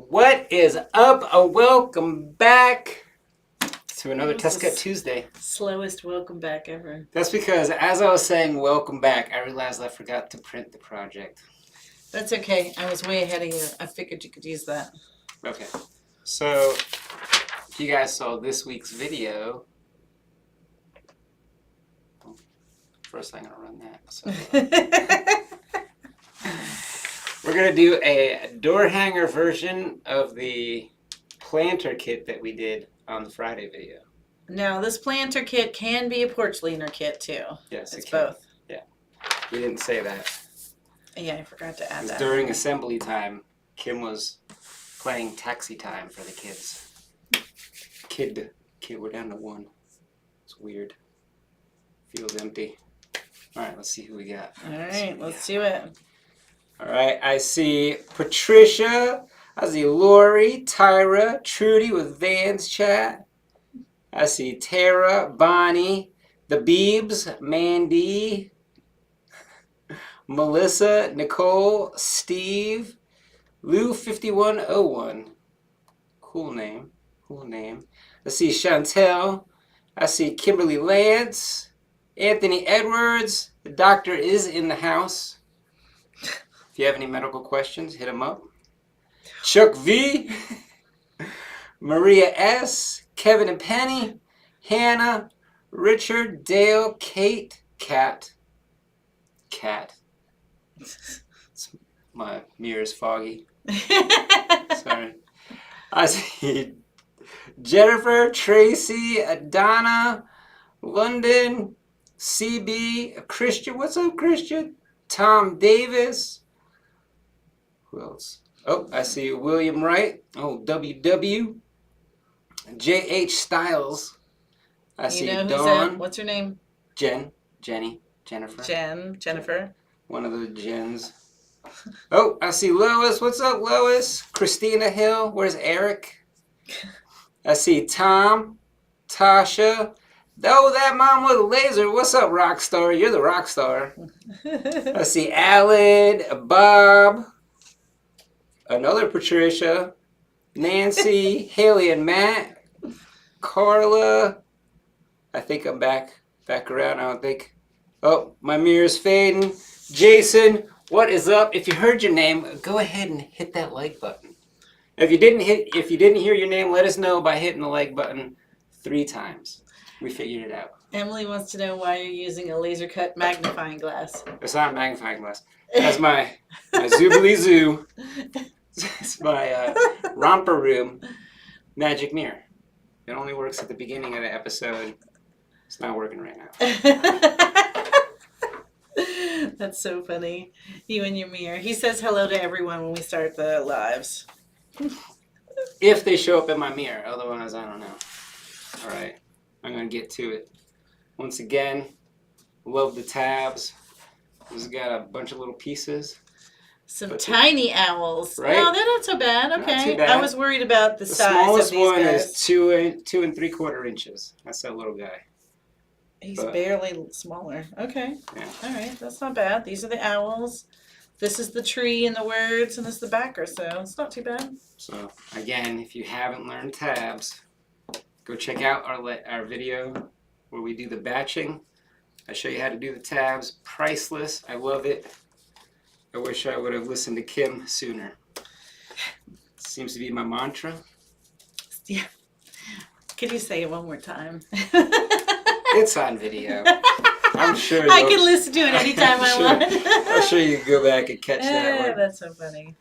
What is up? Welcome back to another Test Cut Tuesday. Slowest welcome back ever. That's because as I was saying welcome back, I realized I forgot to print the project. That's okay. I was way ahead of you. I figured you could use that. Okay. So, if you guys saw this week's video, first I'm going to run that. So, we're going to do a door hanger version of the planter kit that we did on the Friday video. Now, this planter kit can be a porch leaner kit too. Yes, it's it can. both. Yeah. We didn't say that. Yeah, I forgot to add that. During assembly time, Kim was playing taxi time for the kids. Kid, we're down to one. It's weird. Feels empty. All right, let's see who we got. All right, let's do it. All right, I see Patricia. I see Lori, Tyra, Trudy with Vans chat. I see Tara, Bonnie, the Beebs, Mandy, Melissa, Nicole, Steve, Lou5101. Cool name. I see Chantel. I see Kimberly Lance, Anthony Edwards. The doctor is in the house. If you have any medical questions, hit him up. Chuck V, Maria S, Kevin and Penny, Hannah, Richard, Dale, Kate, Cat. My mirror's foggy. Sorry. I see Jennifer, Tracy, Donna, London, CB, Christian. What's up, Christian? Tom Davis. Who else? Oh, I see William Wright. Oh, WW. JH Styles. I see Dawn. What's her name? Jennifer. Jennifer. One of the Jens. Oh, I see Lois. What's up, Lois? Christina Hill. Where's Eric? I see Tom, Tasha. Oh, that mom with a laser. What's up, rock star? You're the rock star. I see Alan, Bob, another Patricia, Nancy, Haley and Matt, Carla. I think I'm back around. I don't think. Oh, my mirror's fading. Jason, what is up? If you heard your name, go ahead and hit that like button. If you didn't hear your name, let us know by hitting the like button 3 times. We figured it out. Emily wants to know why you're using a laser cut magnifying glass. It's not a magnifying glass. That's my Zoobly Zoo. It's my romper room magic mirror. It only works at the beginning of the episode. It's not working right now. That's so funny. You and your mirror. He says hello to everyone when we start the lives. If they show up in my mirror. Otherwise, I don't know. All right. I'm going to get to it. Once again, love the tabs. This has got a bunch of little pieces. Some tiny owls. Right? Oh, they're not so bad. Okay. Not too bad. I was worried about the size smallest of these one guys. is 2 3/4 inches. That's that little guy. He's barely smaller. Okay. Yeah. All right. That's not bad. These are the owls. This is the tree and the words, and this is the backer, so it's not too bad. So, again, if you haven't learned tabs, go check out our video where we do the batching. I show you how to do the tabs. Priceless. I love it. I wish I would have listened to Kim sooner. Seems to be my mantra. Yeah. Could you say it one more time? It's on video. I'm sure I can listen to it anytime I want. I'm sure you can go back and catch that one. That's so funny.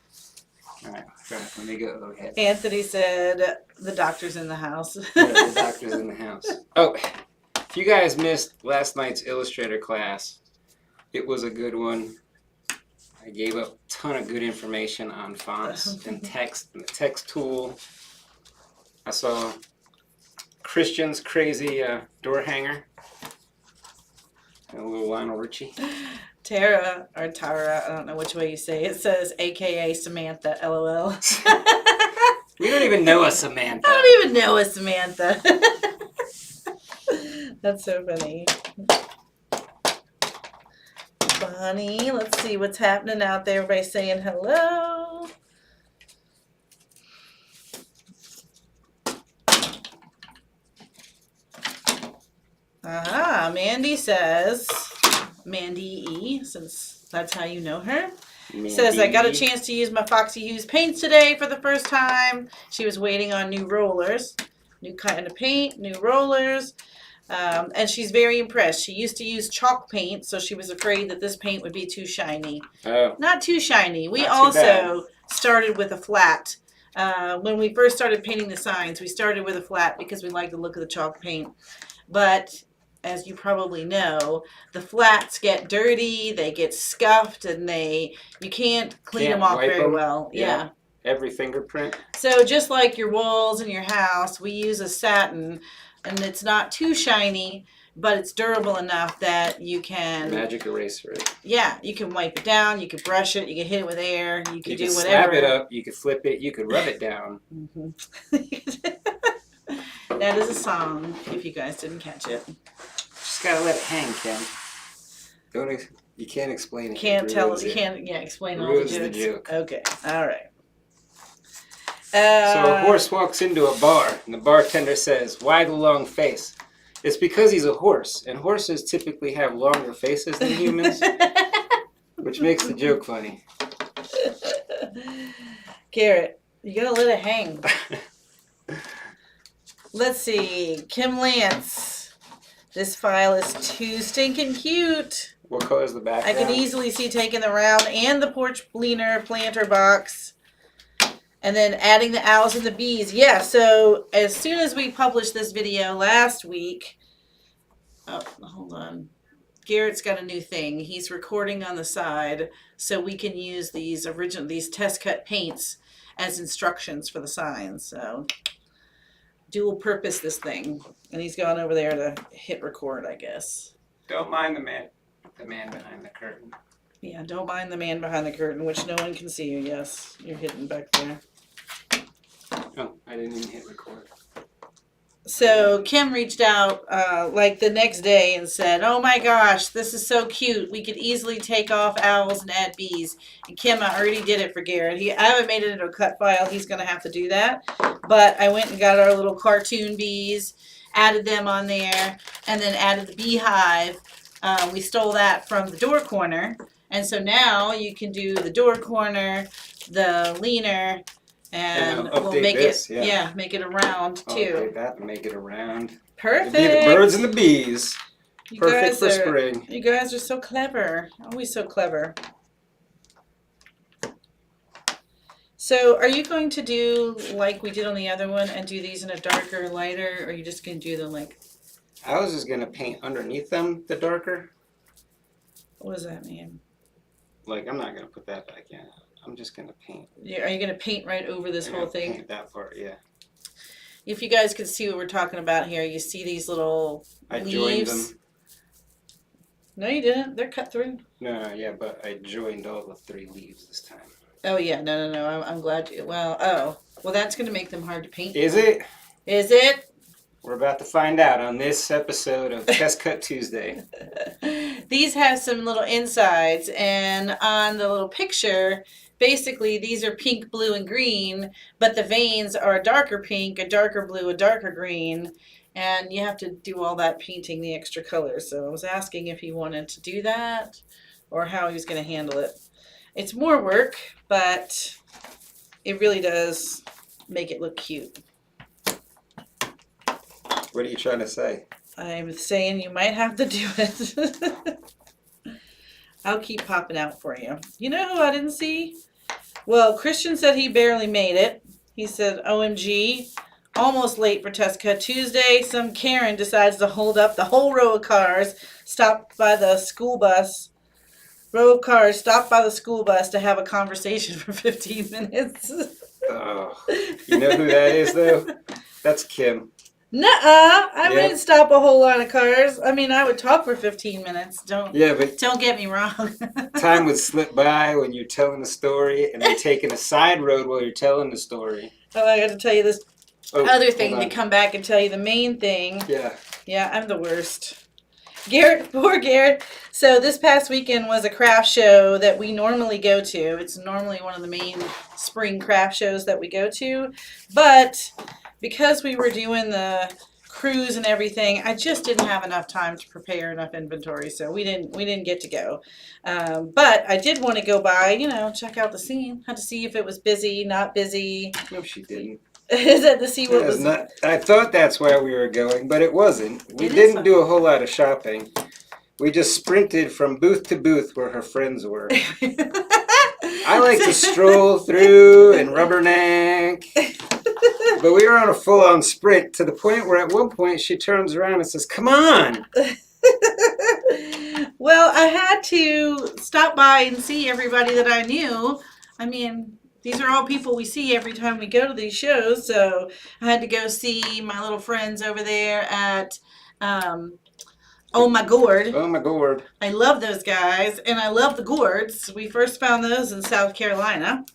All right, let me go ahead. Anthony said the doctor's in the house. Yeah, the doctor's in the house. Oh, if you guys missed last night's Illustrator class, it was a good one. I gave up a ton of good information on fonts and text and the text tool. I saw Christian's crazy door hanger. And a little Lionel Richie. Tara, or Tara, I don't know which way you say it. It says AKA Samantha, LOL. We don't even know a Samantha. I don't even know a Samantha. That's so funny. Bonnie, let's see what's happening out there. Everybody saying hello. says, Mandy E, since that's how you know her, says, I got a chance to use my Foxy Hues paints today for the first time. She was waiting on new rollers, new kind of paint, new rollers. And she's very impressed. She used to use chalk paint, so she was afraid that this paint would be too shiny. Oh. Not too shiny. We Not too also bad. started with a flat. When we first started painting the signs, we started with a flat because we like the look of the chalk paint. But as you probably know, the flats get dirty, they get scuffed, and you can't clean them off very well. Yeah. Every fingerprint. So just like your walls in your house, we use a satin, and it's not too shiny, but it's durable enough that you can magic eraser it. Yeah, you can wipe it down, you can brush it, you can hit it with air, you can do whatever. Slap it up, you can flip it, you can rub it down. That is a song, if you guys didn't catch it. Just gotta let it hang, Ken. You can't explain it. Can't tell. You can't. Yeah, explain all the jokes. The joke. Okay. All right. So a horse walks into a bar, and the bartender says, "Why the long face?" It's because he's a horse, and horses typically have longer faces than humans, which makes the joke funny. Garrett, you gotta let it hang. Let's see. Kim Lance. This file is too stinking cute. What color is the background? I can easily see taking the round and the porch leaner planter box. And then adding the owls and the bees. Yeah, so as soon as we published this video last week, oh, hold on. Garrett's got a new thing. He's recording on the side so we can use these test cut paints as instructions for the signs. So dual purpose this thing. And he's gone over there to hit record, I guess. Don't mind the man behind the curtain. Yeah, don't mind the man behind the curtain, which no one can see you. Yes, you're hidden back there. Oh, I didn't even hit record. So Kim reached out like the next day and said, "Oh my gosh, this is so cute. We could easily take off owls and add bees." And Kim, I already did it for Garrett. I haven't made it into a cut file. He's going to have to do that. But I went and got our little cartoon bees, added them on there, and then added the beehive. We stole that from the door corner. And so now you can do the door corner, the leaner, and we'll make this, it, make it around too. Update that and make it around. Perfect. It'll be the birds and the bees. You Perfect for guys spring. You guys are so clever. Always so clever. So are you going to do like we did on the other one and do these in a darker, lighter, or are you just going to do them like... I was just going to paint underneath them the darker. What does that mean? Like, I'm not going to put that back in. I'm just going to paint. Are you going to paint right over this whole thing? Paint that part, yeah. If you guys could see what we're talking about here, you see these little leaves. Joined them. No, you didn't. They're cut through. No, yeah, but I joined all the 3 leaves this time. Oh, yeah. No. I'm glad you... Well, that's going to make them hard to paint. Is it? Is it? We're about to find out on this episode of Test Cut Tuesday. These have some little insides, and on the little picture, basically these are pink, blue, and green, but the veins are a darker pink, a darker blue, a darker green, and you have to do all that painting the extra colors. So I was asking if he wanted to do that or how he was going to handle it. It's more work, but it really does make it look cute. What are you trying to say? I'm saying you might have to do it. I'll keep popping out for you. You know who I didn't see? Well, Christian said he barely made it. He said, OMG, almost late for Test Cut Tuesday. Some Karen decides to hold up the whole row of cars, stopped by the school bus. Row of cars stopped by the school bus to have a conversation for 15 minutes. Oh, you know who that is, though? That's Kim. Nuh-uh. I wouldn't stop a whole lot of cars. I mean, I would talk for 15 minutes. Don't get me wrong. Time would slip by when you're telling the story and then taking a side road while you're telling the story. Oh, I got to tell you this other thing to come back and tell you the main thing. Yeah. Yeah, I'm the worst. Poor Garrett. So this past weekend was a craft show that we normally go to. It's normally one of the main spring craft shows that we go to. But because we were doing the cruise and everything, I just didn't have enough time to prepare enough inventory, so we didn't get to go. But I did want to go by, you know, check out the scene. Had to see if it was busy, not busy. No, she didn't. Is that to see what was? Not, I thought that's where we were going, but it wasn't. We It didn't is do a whole lot of shopping. We just sprinted from booth to booth where her friends were. I like to stroll through and rubberneck. But we were on a full-on sprint to the point where at one point she turns around and says, "Come on!" Well, I had to stop by and see everybody that I knew. I mean, these are all people we see every time we go to these shows. So I had to go see my little friends over there at Oh My Gourd. Oh my gourd. I love those guys, and I love the gourds. We first found those in South Carolina.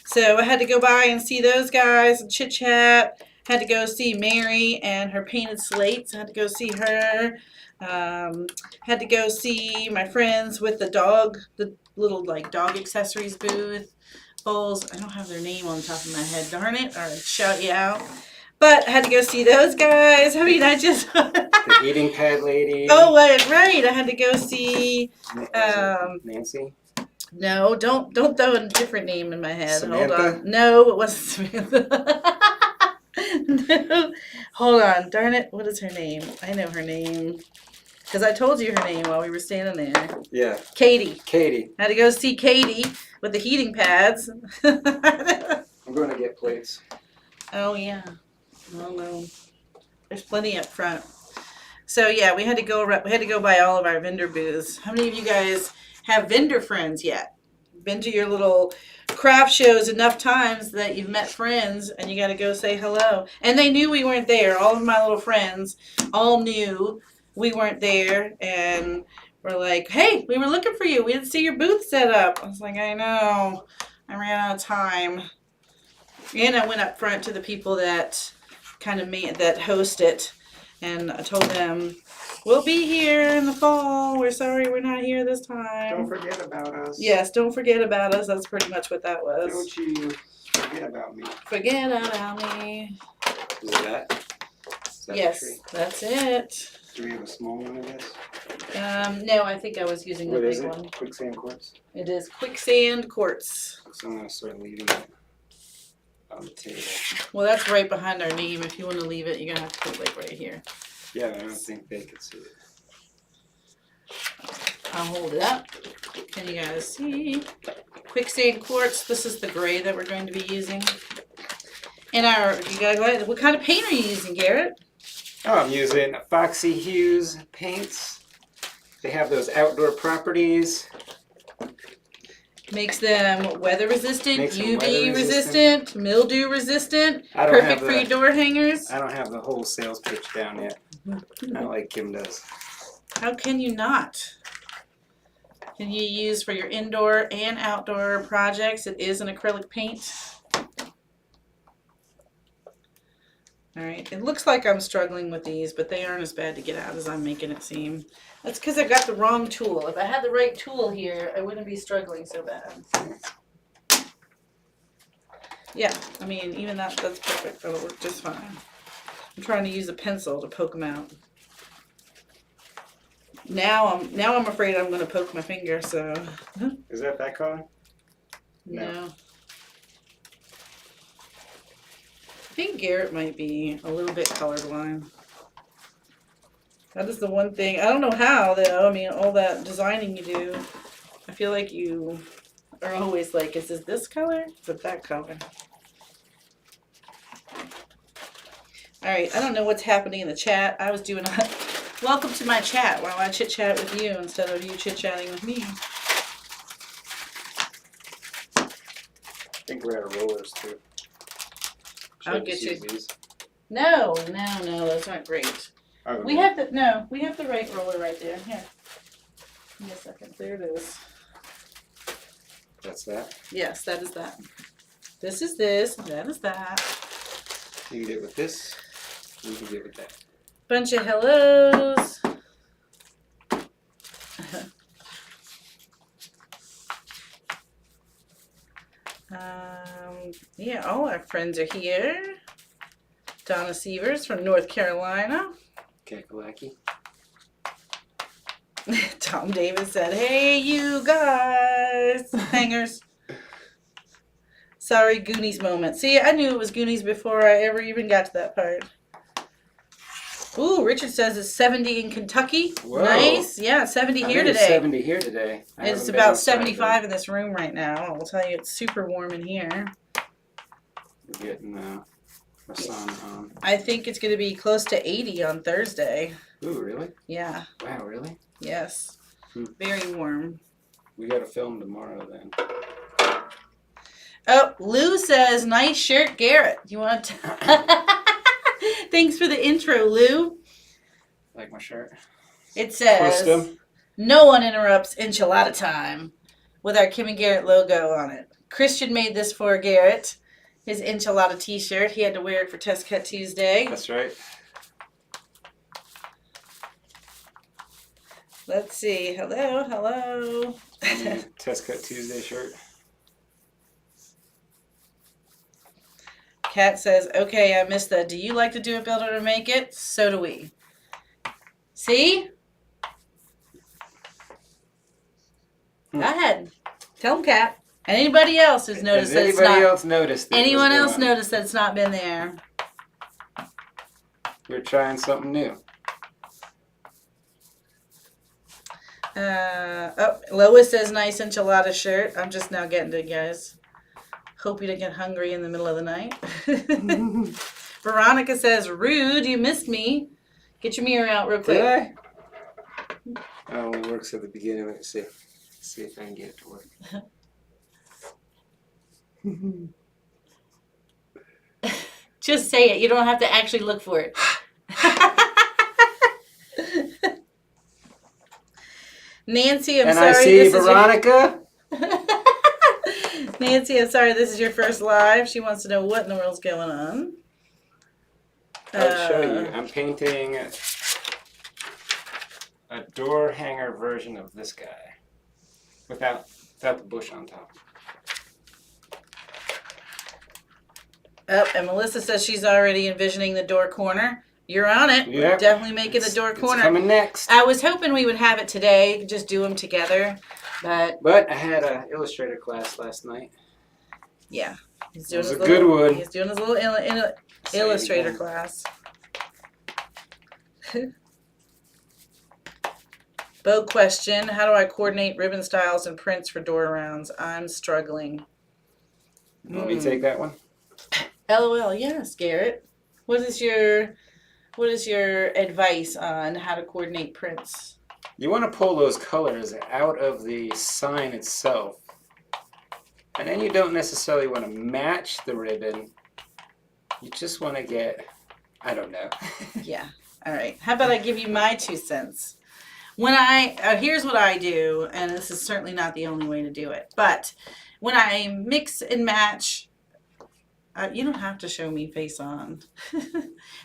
So I had to go by and see those guys and chit chat. Had to go see Mary and her painted slates. I had to go see her. Had to go see my friends with the dog, the little like dog accessories booth. Bowls. I don't have their name on the top of my head. Darn it! Or I'd shout you out. But I had to go see those guys. I mean, I just. The eating pad lady. Oh, right. I had to go see. Nancy. No, don't throw a different name in my head. Samantha? Hold on. No, it wasn't Samantha. No. Hold on. Darn it. What is her name? I know her name. Because I told you her name while we were standing there. Yeah. Katie. Katie. Had to go see Katie with the heating pads. I'm going to get plates. Oh, yeah. Oh, no. There's plenty up front. So, yeah, we had to go by all of our vendor booths. How many of you guys have vendor friends yet? Been to your little craft shows enough times that you've met friends and you got to go say hello. And they knew we weren't there. All of my little friends all knew we weren't there and were like, "Hey, we were looking for you. We didn't see your booth set up." I was like, "I know. I ran out of time." And I went up front to the people that that host it, and I told them, "We'll be here in the fall. We're sorry we're not here this time. Don't forget about us. Yes, don't forget about us." That's pretty much what that was. Don't you forget about me. Forget about me. Is it that? Is that Yes, the tree? that's it. Do we have a small one of this? No, I think I was using the What is big it? one. Quicksand quartz? It is quicksand quartz. So I'm going to start leaving it on the table. Well, that's right behind our name. If you want to leave it, you're gonna have to put it like right here. Yeah, I don't think they could see it. I'll hold it up. Can you guys see? Quicksand quartz. This is the gray that we're going to be using. And you gotta go ahead. What kind of paint are you using, Garrett? Oh, I'm using Foxy Hues paints. They have those outdoor properties. Makes them weather resistant, Makes them UV weather resistant, mildew resistant, I don't perfect have for your the- door hangers. I don't have the whole sales pitch down yet. Not like Kim does. How can you not? Can you use for your indoor and outdoor projects? It is an acrylic paint. All right, it looks like I'm struggling with these, but they aren't as bad to get out as I'm making it seem. That's because I got the wrong tool. If I had the right tool here, I wouldn't be struggling so bad. Yeah, I mean, even that's perfect. That'll work just fine. I'm trying to use a pencil to poke them out. Now I'm afraid I'm going to poke my finger, so. Is that color? No. I think Garrett might be a little bit colorblind. That is the one thing. I don't know how, though. I mean, all that designing you do, I feel like you are always like, is this color? Is it that color? All right, I don't know what's happening in the chat. I was doing a welcome to my chat while I chit-chat with you instead of you chit-chatting with me. I think we're out of rollers too. I'll get you. No, those aren't great. We have the right roller right there. Here. Give me a second. There it is. That's that? Yes, that is that. This is this, that is that. You can get with this, you can get with that. Bunch of hellos. Yeah, all our friends are here. Donna Sievers from North Carolina. Kakalaki. Tom Davis said, "Hey, you guys, hangers." Sorry, Goonies moment. See, I knew it was Goonies before I ever even got to that part. Ooh, Richard says it's 70 in Kentucky. Whoa. Nice. Yeah, 70 I here think it's today. 70 here today. It's about 75 in this room right now. I'll tell you, it's super warm in here. We're getting our sun on. I think it's going to be close to 80 on Thursday. Ooh, really? Yeah. Wow, really? Yes. Very warm. We got to film tomorrow then. Oh, Lou says, "Nice shirt, Garrett. You want to..." Thanks for the intro, Lou. Like my shirt. It says, "No one interrupts enchilada time," with our Kim and Garrett logo on it. Christian made this for Garrett, his enchilada t-shirt. He had to wear it for Test Cut Tuesday. That's right. Let's see. Hello. Test Cut Tuesday shirt. Kat says, "Okay, I missed that. Do you like to do it, build it, or make it? So do we." See? Go ahead. Tell them, Kat. And anybody else who's noticed that it's not. Anybody else noticed it? Anyone else noticed that it's not been there? We're trying something new. Lois says, "Nice enchilada shirt." I'm just now getting to it, guys. Hope you don't get hungry in the middle of the night. Veronica says, "Rude, you missed me." Get your mirror out real quick. Did I? Oh, it works at the beginning. Let's see. See if I can get it to work. Just say it. You don't have to actually look for it. Nancy, I'm sorry. And I see Veronica. Nancy, I'm sorry. This is your first live. She wants to know what in the world's going on. I'll show you. I'm painting a door hanger version of this guy without the bush on top. Oh, and Melissa says she's already envisioning the door corner. You're on it. Yep. We're definitely making the door corner. It's coming next. I was hoping we would have it today, just do them together, but I had an illustrator class last night. Yeah, It was a good one. He's doing his little illustrator class. Bo question: how do I coordinate ribbon styles and prints for door rounds? I'm struggling. Let me take that one. LOL. Yes, Garrett. What is your advice on how to coordinate prints? You want to pull those colors out of the sign itself. And then you don't necessarily want to match the ribbon. You just want to get, I don't know. Yeah. All right. How about I give you my 2 cents? Here's what I do, and this is certainly not the only way to do it, but when I mix and match, you don't have to show me face on.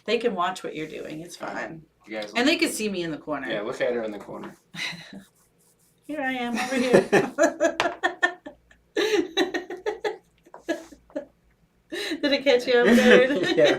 They can watch what you're doing. It's fine. You guys and they can see me in the corner. Yeah, look at her in the corner. Here I am over here. Did it catch you off guard? Yeah.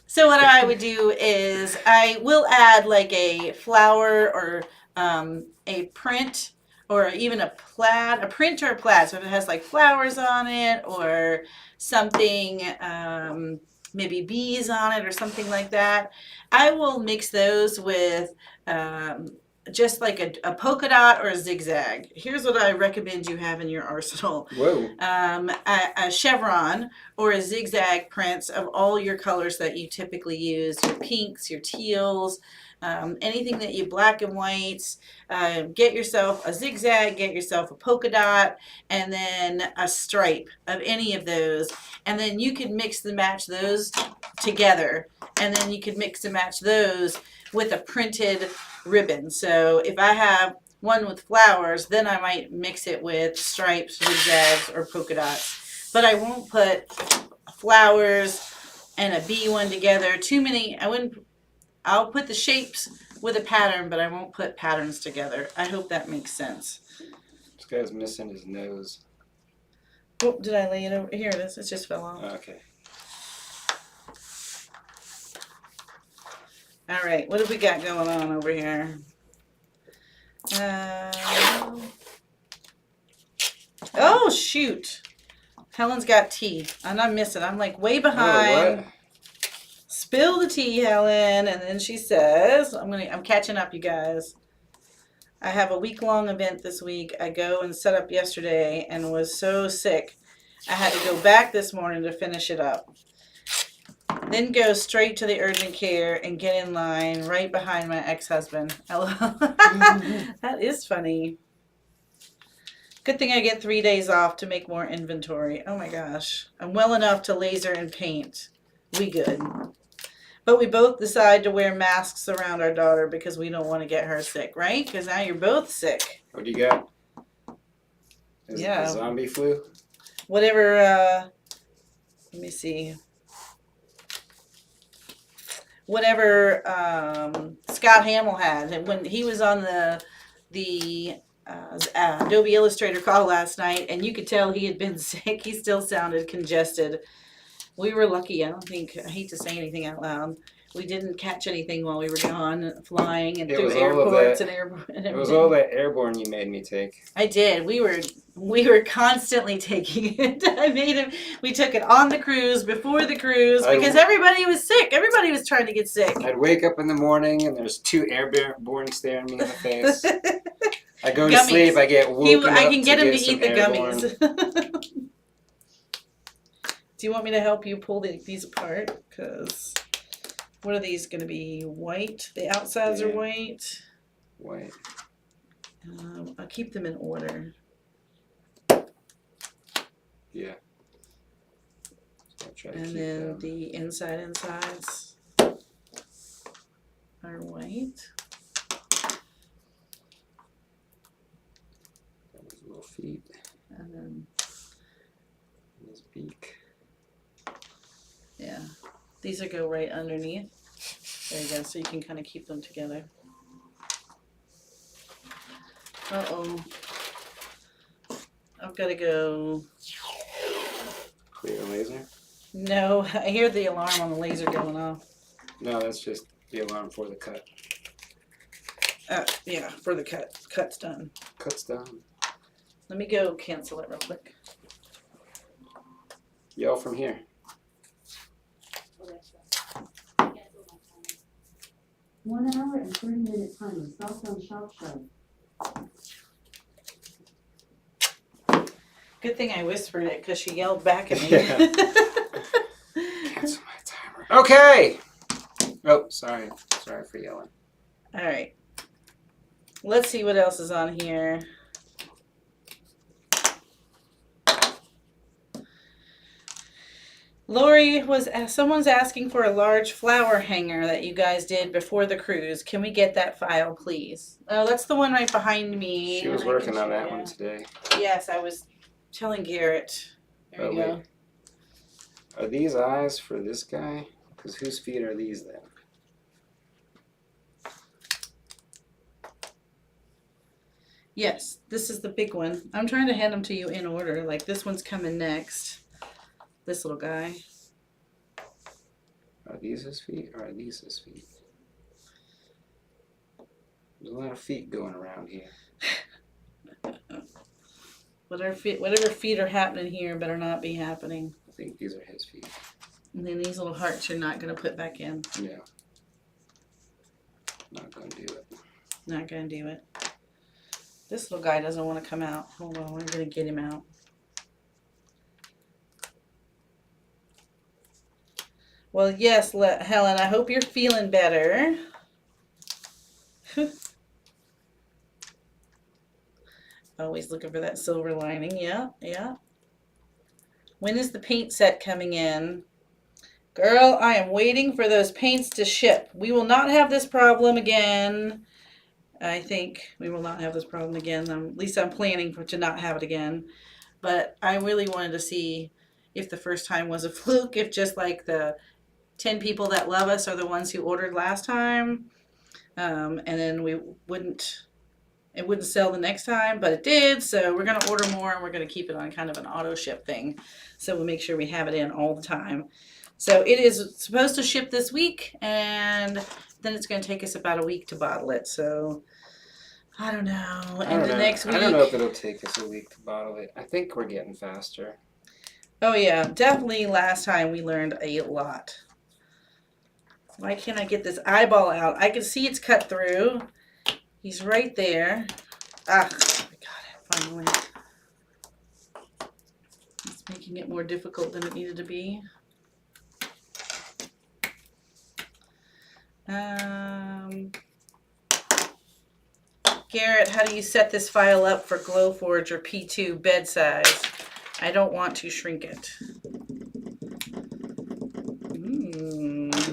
So what I would do is I will add like a flower or a print or even a print or a plaid. So if it has like flowers on it or something, maybe bees on it or something like that, I will mix those with just like a polka dot or a zigzag. Here's what I recommend you have in your arsenal. Whoa. A chevron or a zigzag prints of all your colors that you typically use, your pinks, your teals, anything that you black and whites. Get yourself a zigzag, get yourself a polka dot, and then a stripe of any of those. And then you can mix and match those together. And then you can mix and match those with a printed ribbon. So if I have one with flowers, then I might mix it with stripes, zigzags, or polka dots. But I won't put flowers and a bee one together. Too many, I'll put the shapes with a pattern, but I won't put patterns together. I hope that makes sense. This guy's missing his nose. Oh, did I lay it over? Here it is. It just fell off. Okay. All right. What have we got going on over here? Oh, shoot. Helen's got tea. And I'm missing. I'm like way behind. Oh, what? Spill the tea, Helen. And then she says, I'm catching up, you guys. I have a week-long event this week. I go and set up yesterday and was so sick. I had to go back this morning to finish it up. Then go straight to the urgent care and get in line right behind my ex-husband. That is funny. Good thing I get 3 days off to make more inventory. Oh my gosh. I'm well enough to laser and paint. We good. But we both decide to wear masks around our daughter because we don't want to get her sick, right? Because now you're both sick. What do you got? Is it Yeah. the zombie flu? Whatever, let me see. Whatever Scott Hamill had. And when he was on the Adobe Illustrator call last night, and you could tell he had been sick. He still sounded congested. We were lucky. I hate to say anything out loud. We didn't catch anything while we were gone flying and through airports and everything. It was all that airborne you made me take. I did. We were constantly taking it. We took it on the cruise, before the cruise, because everybody was sick. Everybody was trying to get sick. I'd wake up in the morning and there's 2 airborne staring me in the face. I go to Gummies. sleep, I get woken up I can get him to some eat the airborne. gummies. Do you want me to help you pull these apart? Because what are these going to be? White? The outsides are white. White. I'll keep them in order. Yeah. So I'll try to And keep then them. the insides are white. His little feet. And then, His beak. yeah. These will go right underneath. There you go. So you can kind of keep them together. Uh-oh. I've got to go. Clear laser? No, I hear the alarm on the laser going off. No, that's just the alarm for the cut. Yeah, for the cut. Cut's done. Cut's done. Let me go cancel it real quick. Yell from here. 1 hour and 30-minute timer. Cell phone shop show. Good thing I whispered it because she yelled back at me. Yeah. Cancel my timer. Okay. Oh, sorry. Sorry for yelling. All right. Let's see what else is on here. Lori someone's asking for a large flower hanger that you guys did before the cruise. Can we get that file, please? Oh, that's the one right behind me. She was working on that one today. Yes, I was telling Garrett. There we go. Wait. Are these eyes for this guy? Because whose feet are these then? Yes, this is the big one. I'm trying to hand them to you in order. Like this one's coming next. This little guy. Are these his feet or are these his feet? There's a lot of feet going around here. Whatever feet are happening here better not be happening. I think these are his feet. And then these little hearts you're not going to put back in. Yeah. Not going to do it. Not going to do it. This little guy doesn't want to come out. Hold on, we're going to get him out. Well, yes, Helen, I hope you're feeling better. Always looking for that silver lining. Yeah, yeah. When is the paint set coming in? Girl, I am waiting for those paints to ship. We will not have this problem again. I think we will not have this problem again. At least I'm planning to not have it again. But I really wanted to see if the first time was a fluke, if just like the 10 people that love us are the ones who ordered last time. And then we wouldn't it wouldn't sell the next time, but it did. So we're going to order more, and we're going to keep it on kind of an auto ship thing. So we'll make sure we have it in all the time. So it is supposed to ship this week, and then it's going to take us about a week to bottle it. So I don't know. I don't know. Next week. I don't know if it'll take us a week to bottle it. I think we're getting faster. Oh yeah, definitely. Last time we learned a lot. Why can't I get this eyeball out? I can see it's cut through. He's right there. Ah, I got it finally. It's making it more difficult than it needed to be. Garrett, how do you set this file up for Glowforge or P2 bed size? I don't want to shrink it.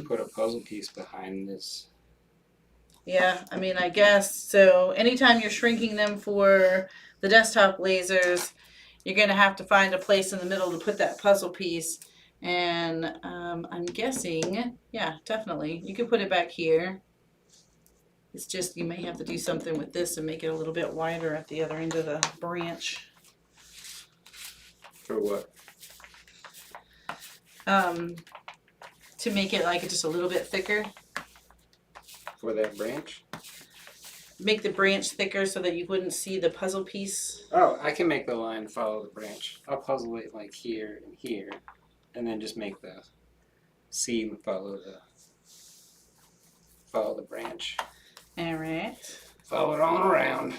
Put a puzzle piece behind this. Yeah, I mean, I guess. So anytime you're shrinking them for the desktop lasers, you're going to have to find a place in the middle to put that puzzle piece. And I'm guessing, yeah, definitely. You can put it back here. It's just you may have to do something with this and make it a little bit wider at the other end of the branch. For what? To make it like just a little bit thicker. For that branch? Make the branch thicker so that you wouldn't see the puzzle piece. Oh, I can make the line follow the branch. I'll puzzle it like here and here, and then just make the seam follow the branch. All right. Follow it all around.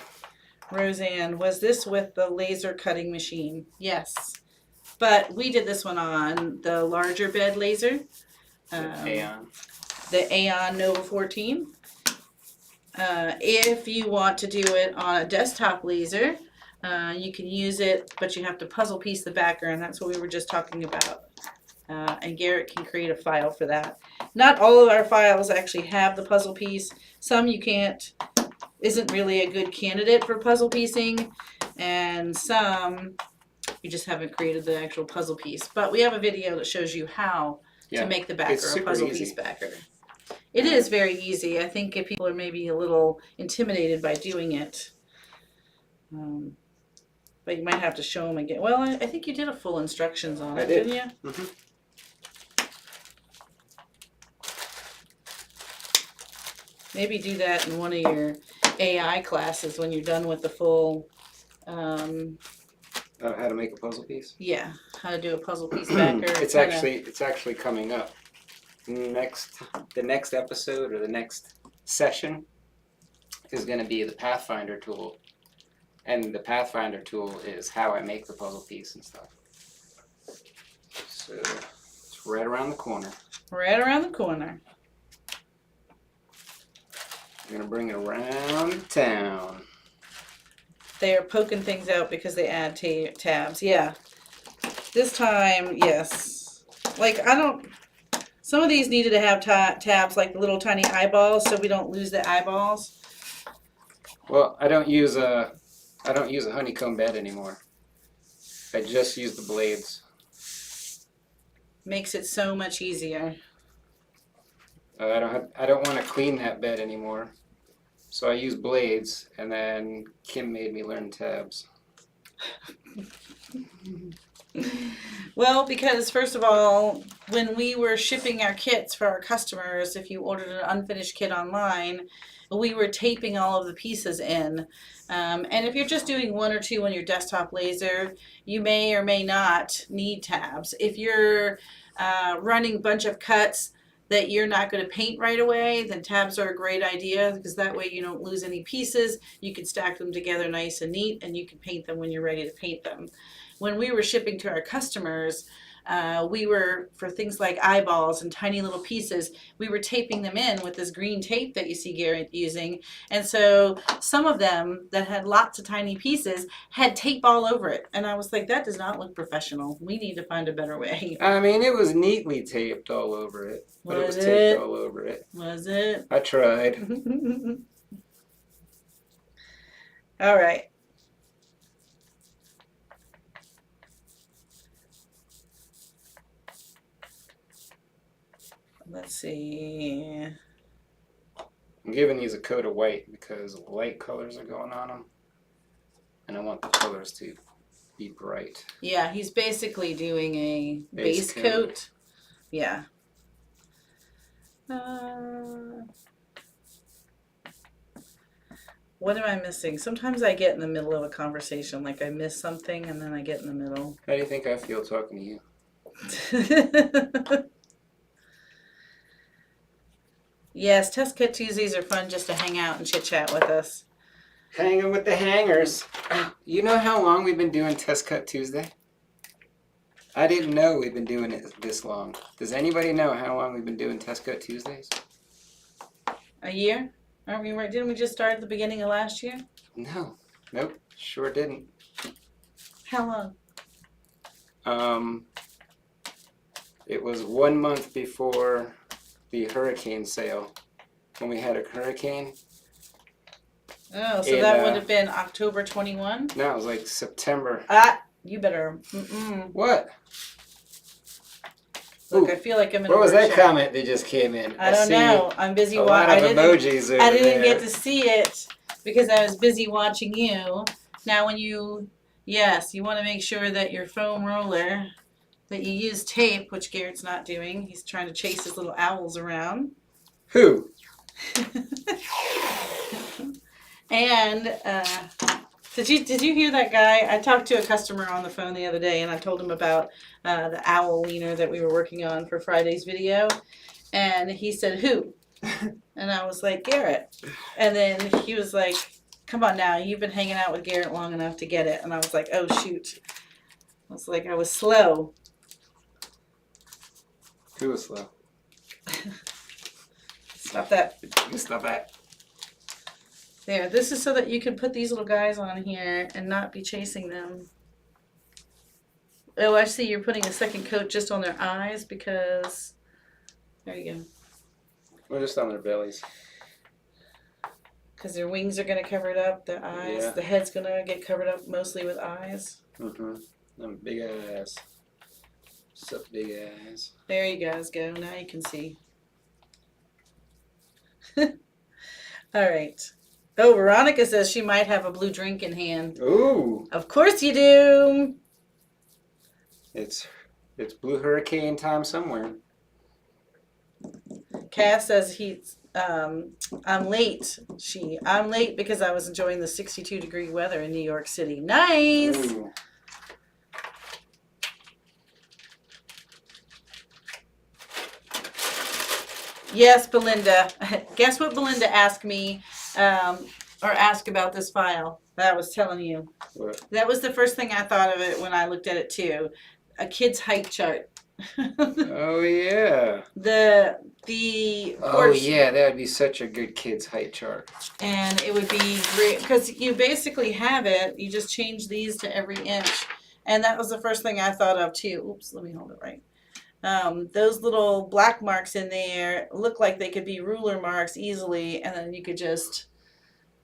Roseanne, was this with the laser cutting machine? Yes. But we did this one on the larger bed laser. Aeon. The Aeon Nova 14. If you want to do it on a desktop laser, you can use it, but you have to puzzle piece the background. That's what we were just talking about. And Garrett can create a file for that. Not all of our files actually have the puzzle piece. Some you can't, isn't really a good candidate for puzzle piecing, and some you just haven't created the actual puzzle piece. But we have a video that shows you how to make the backer, a puzzle piece backer. It is very easy. I think if people are maybe a little intimidated by doing it, but you might have to show them again. Well, I think you did a full instructions on it, didn't you? Mm-hmm. Maybe do that in one of your AI classes when you're done with the full. How to make a puzzle piece? Yeah, how to do a puzzle piece backer. It's actually coming up. The next episode or the next session is going to be the Pathfinder tool, and the Pathfinder tool is how I make the puzzle piece and stuff. So it's right around the corner. Right around the corner. I'm going to bring it around town. They are poking things out because they add tabs. Yeah. This time, yes. Like, some of these needed to have tabs like the little tiny eyeballs so we don't lose the eyeballs. Well, I don't use a honeycomb bed anymore. I just use the blades. Makes it so much easier. I don't want to clean that bed anymore. So I use blades, and then Kim made me learn tabs. Well, because first of all, when we were shipping our kits for our customers, if you ordered an unfinished kit online, we were taping all of the pieces in. And if you're just doing one or two on your desktop laser, you may or may not need tabs. If you're running a bunch of cuts that you're not going to paint right away, then tabs are a great idea, because that way you don't lose any pieces. You can stack them together nice and neat, and you can paint them when you're ready to paint them. When we were shipping to our customers, we were, for things like eyeballs and tiny little pieces, we were taping them in with this green tape that you see Garrett using. And so some of them that had lots of tiny pieces had tape all over it. And I was like, that does not look professional. We need to find a better way. I mean, it was neatly taped all over it. But it was taped all over it. Was it? I tried. All right. Let's see. I'm giving these a coat of white because light colors are going on them. And I want the colors to be bright. Yeah, he's basically doing a Base base coat. Yeah. What am I missing? Sometimes I get in the middle of a conversation, like I miss something, and then I get in the middle. How do you think I feel talking to you? Yes, Test Kit Tuesdays are fun just to hang out and chit chat with us. Hanging with the hangers. You know how long we've been doing Test Cut Tuesday? I didn't know we've been doing it this long. Does anybody know how long we've been doing Test Cut Tuesdays? A year? Aren't we right? Didn't we just start at the beginning of last year? No. Nope. Sure didn't. How long? It was 1 month before the hurricane sale. When we had a hurricane. Oh, so that would have been October 21? No, it was like September. You better. Mm-mm. What? Look, Ooh. I feel like I'm in What a was that workshop. comment that just came in? I don't see know. I'm busy a lot of watching. emojis over I didn't there. get to see it because I was busy watching you. Now, when you want to make sure that your foam roller, that you use tape, which Garrett's not doing. He's trying to chase his little owls around. Who? And did you hear that guy? I talked to a customer on the phone the other day, and I told him about the owl wiener that we were working on for Friday's video, and he said, "Who?" And I was like, "Garrett." And then he was like, "Come on now, you've been hanging out with Garrett long enough to get it." And I was like, "Oh shoot." I was like, I was slow. Who was slow? Stop that. You stop that. There, this is so that you can put these little guys on here and not be chasing them. Oh, I see you're putting a second coat just on their eyes because, there you go. We're just on their bellies. Because their wings are going to cover it up, their eyes, Yeah. the head's going to get covered up mostly with eyes. Mm-hmm. Them big ass. What's up, big ass? There you guys go. Now you can see. All right. Oh, Veronica says she might have a blue drink in hand. Ooh. Of course you do. It's blue hurricane time somewhere. Cass says I'm late. I'm late because I was enjoying the 62-degree weather in New York City. Nice. Ooh. Yes, Belinda. Guess what Belinda asked me, or asked about this file that I was telling you. What? That was the first thing I thought of it when I looked at it too. A kid's height chart. Oh yeah. The Oh porch, yeah, that would be such a good kid's height chart. and it would be great because you basically have it. You just change these to every inch, and that was the first thing I thought of too. Oops, let me hold it right. Those little black marks in there look like they could be ruler marks easily, and then you could just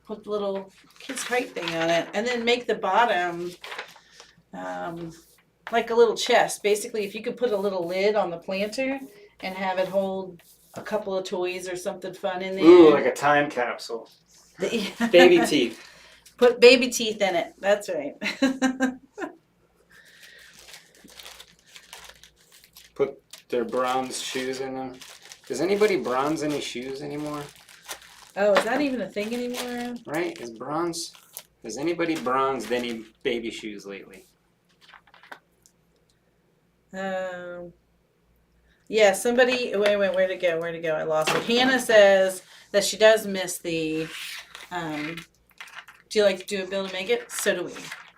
put the little kid's height thing on it, and then make the bottom like a little chest. Basically, if you could put a little lid on the planter and have it hold a couple of toys or something fun in there. Ooh, like a time capsule. Baby teeth. Put baby teeth in it. That's right. Put their bronze shoes in them. Does anybody bronze any shoes anymore? Oh, is that even a thing anymore? Right? Has anybody bronzed any baby shoes lately? Yeah, somebody, wait, where'd it go? I lost it. Hannah says that she does miss the, do you like to do a build to make it? So do we.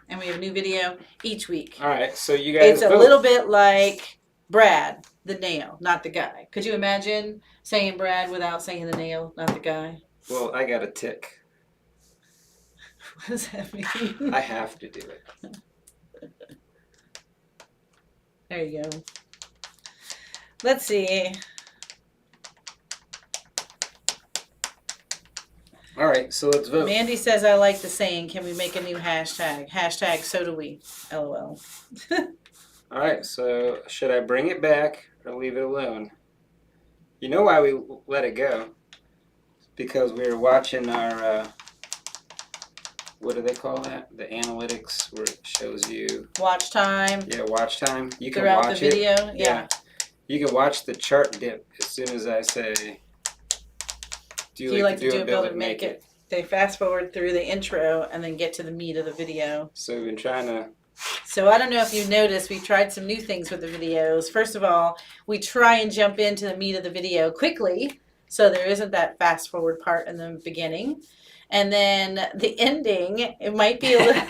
And we have a new video each week. All right, so you guys It's a little bit like Brad, the nail, not the guy. Could you imagine saying Brad without saying the nail, not the guy? Well, I got a tick. What does that mean? I have to do it. There you go. Let's see. All right, so let's vote. Mandy says, I like the saying, can we make a new hashtag? Hashtag so do we. LOL. All right, so should I bring it back or leave it alone? You know why we let it go? because we were watching our, what do they call that? The analytics where it shows you, Watch time yeah, watch time. You can throughout the watch it. video. Yeah. You can watch the chart dip as soon as I say, do you like to do it, build it, make it? They fast forward through the intro and then get to the meat of the video. So we've been trying to. So I don't know if you noticed, we tried some new things with the videos. First of all, we try and jump into the meat of the video quickly, so there isn't that fast forward part in the beginning. And then the ending, it might be a little...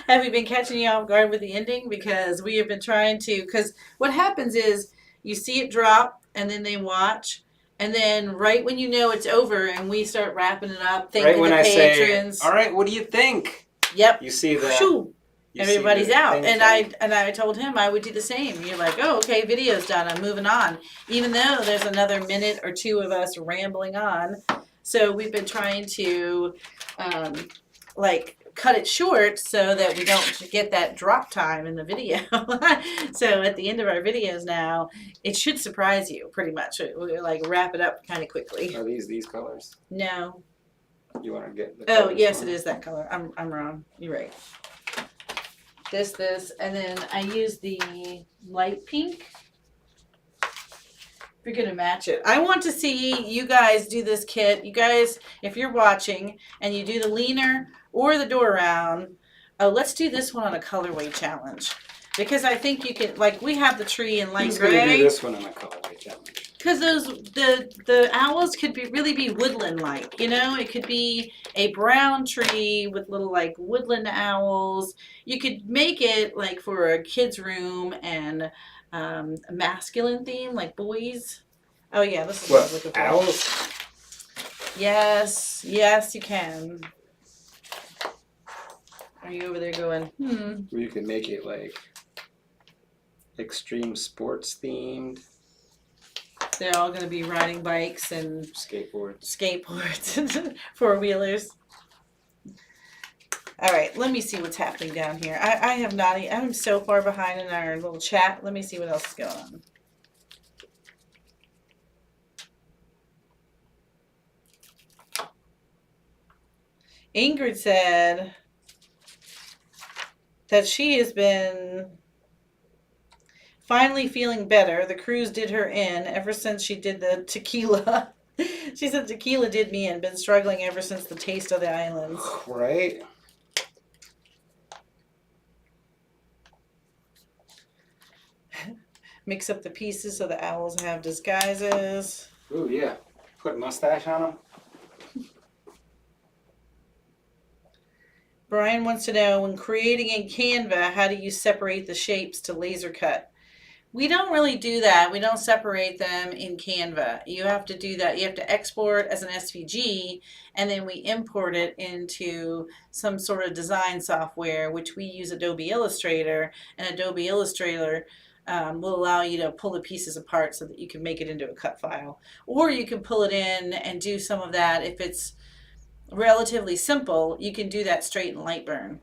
Have we been catching you off guard with the ending? Because we have been trying to... Because what happens is you see it drop, and then they watch... And then right when you know it's over and we start wrapping it up, thanking Right when the I patrons. say, all right, what do you think? Yep. You see the. Shoo. You Everybody's see the out. thing And I told him I would do the same. You're like, oh, okay, video's done. I'm moving on. Even though there's another minute or two of us rambling on. So we've been trying to cut it short so that we don't get that drop time in the video. So at the end of our videos now, it should surprise you pretty much. We like wrap it up kind of quickly. Are these colors? No. You want to get the Oh, colors yes, on? it is that color. I'm wrong. You're right. This, and then I use the light pink. We're going to match it. I want to see you guys do this kit. You guys, if you're watching and you do the leaner or the door round, let's do this one on a colorway challenge. Because I think you can, like, we have the tree in light Who's going to do gray. this one on a colorway challenge? Because the owls could really be woodland like, you know, it could be a brown tree with little like woodland owls. You could make it like for a kid's room and a masculine theme like boys. Oh yeah, this is what I was looking for. Owls? Yes, you can. Are you over there going, You can make it like extreme sports themed. They're all going to be riding bikes and skateboards, four-wheelers. All right, let me see what's happening down here. I have not, I'm so far behind in our little chat. Let me see what else is going on. Ingrid said that she has been finally feeling better. The cruise did her in ever since she did the tequila. She said tequila did me in. Been struggling ever since the taste of the islands. Right? Mix up the pieces so the owls have disguises. Ooh, yeah. Put mustache on them. Brian wants to know, when creating in Canva, how do you separate the shapes to laser cut? We don't really do that. We don't separate them in Canva. You have to do that. You have to export as an SVG, and then we import it into some sort of design software, which we use Adobe Illustrator, and Adobe Illustrator will allow you to pull the pieces apart so that you can make it into a cut file. Or you can pull it in and do some of that. If it's relatively simple, you can do that straight in Lightburn.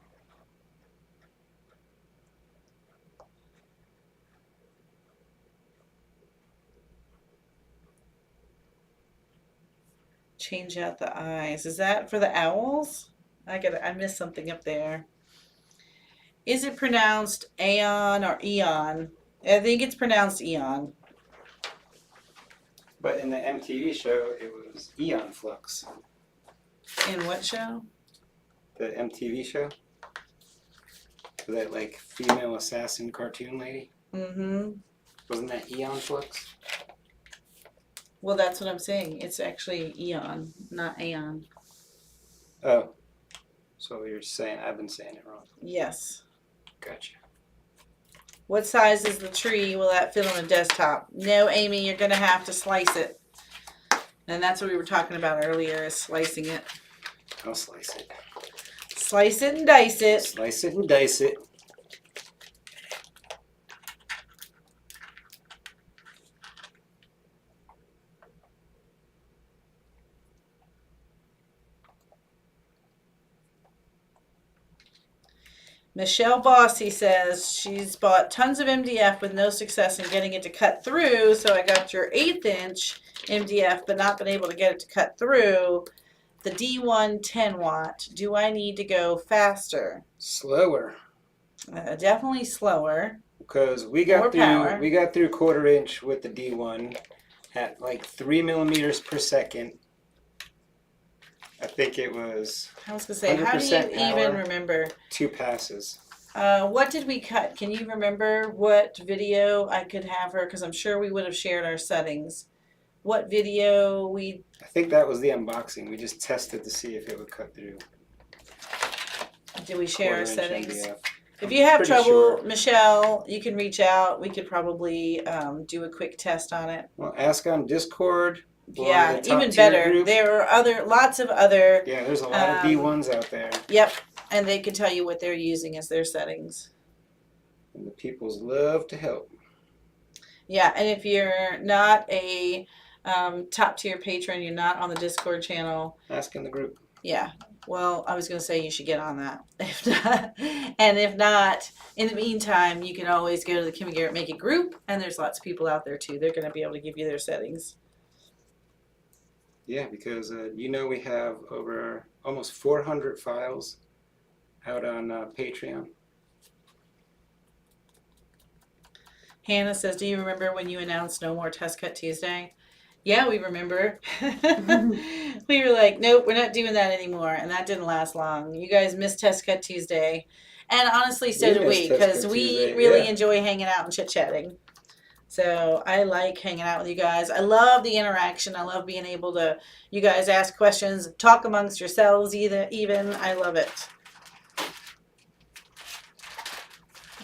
Change out the eyes. Is that for the owls? I missed something up there. Is it pronounced Aeon or Eon? I think it's pronounced Eon. But in the MTV show, it was Eon Flux. In what show? The MTV show? That like female assassin cartoon lady? Mm-hmm. Wasn't that Eon Flux? Well, that's what I'm saying. It's actually Eon, not Aeon. Oh. So you're saying I've been saying it wrong. Yes. Gotcha. What size is the tree? Will that fit on a desktop? No, Amy, you're going to have to slice it. And that's what we were talking about earlier, is slicing it. I'll slice it. Slice it and dice it. Slice it and dice it. Michelle Bossy says she's bought tons of MDF with no success in getting it to cut through. So I got your 1/8 inch MDF, but not been able to get it to cut through. The D1 10 watt. Do I need to go faster? Slower. Definitely slower. Because we More got power. through 1/4 inch with the D1 at like 3 millimeters per second. I think it was I was gonna say, how do you 100% even power. remember? 2 passes. What did we cut? Can you remember what video I could have her? Because I'm sure we would have shared our settings. What video we? I think that was the unboxing. We just tested to see if it would cut through. Did we share our 1/4 inch settings? MDF. If you have Pretty trouble, sure. Michelle, you can reach out. We could probably do a quick test on it. Well, ask on Discord. or Yeah, the top even tier better. group. There are lots of other. Yeah, there's a lot of D1s out there. Yep, and they can tell you what they're using as their settings. And the peoples love to help. Yeah, and if you're not a top tier patron, you're not on the Discord channel. Ask in the group. Yeah. Well, I was going to say you should get on that. If not, in the meantime, you can always go to the Kim and Garrett Make It group, and there's lots of people out there too. They're going to be able to give you their settings. Yeah, because we have over almost 400 files out on Patreon. Hannah says, do you remember when you announced no more Test Cut Tuesday? Yeah, we remember. We were like, nope, we're not doing that anymore. And that didn't last long. You guys missed Test Cut Tuesday. And honestly, so did we, missed Test because Cut we Tuesday, really yeah. enjoy hanging out and chit-chatting. So I like hanging out with you guys. I love the interaction. I love being able to, you guys ask questions, talk amongst yourselves even. I love it.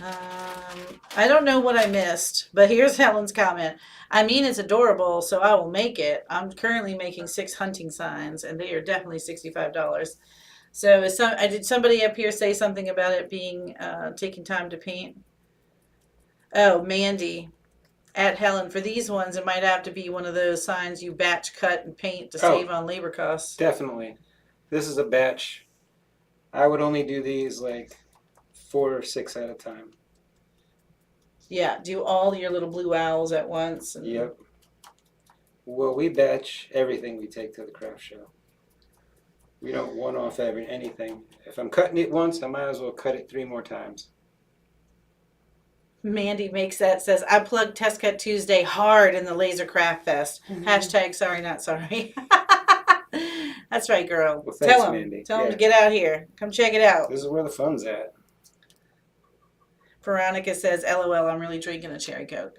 I don't know what I missed, but here's Helen's comment. I mean, it's adorable, so I will make it. I'm currently making 6 hunting signs, and they are definitely $65. So did somebody up here say something about it being taking time to paint? Oh, Mandy. At Helen, for these ones, it might have to be one of those signs you batch cut and paint to save on labor costs. Definitely. This is a batch. I would only do these like 4 or 6 at a time. Yeah, do all your little blue owls at once. And... Yep. Well, we batch everything we take to the craft show. We don't one-off anything. If I'm cutting it once, I might as well cut it 3 more times. Mandy makes that, says, I plugged Test Cut Tuesday hard in the Laser Craft Fest. # sorry, not sorry. That's right, girl. Well, thanks, Tell them. Mandy. Tell them Yeah. to get out here. Come check it out. This is where the fun's at. Veronica says, LOL, I'm really drinking a cherry Coke.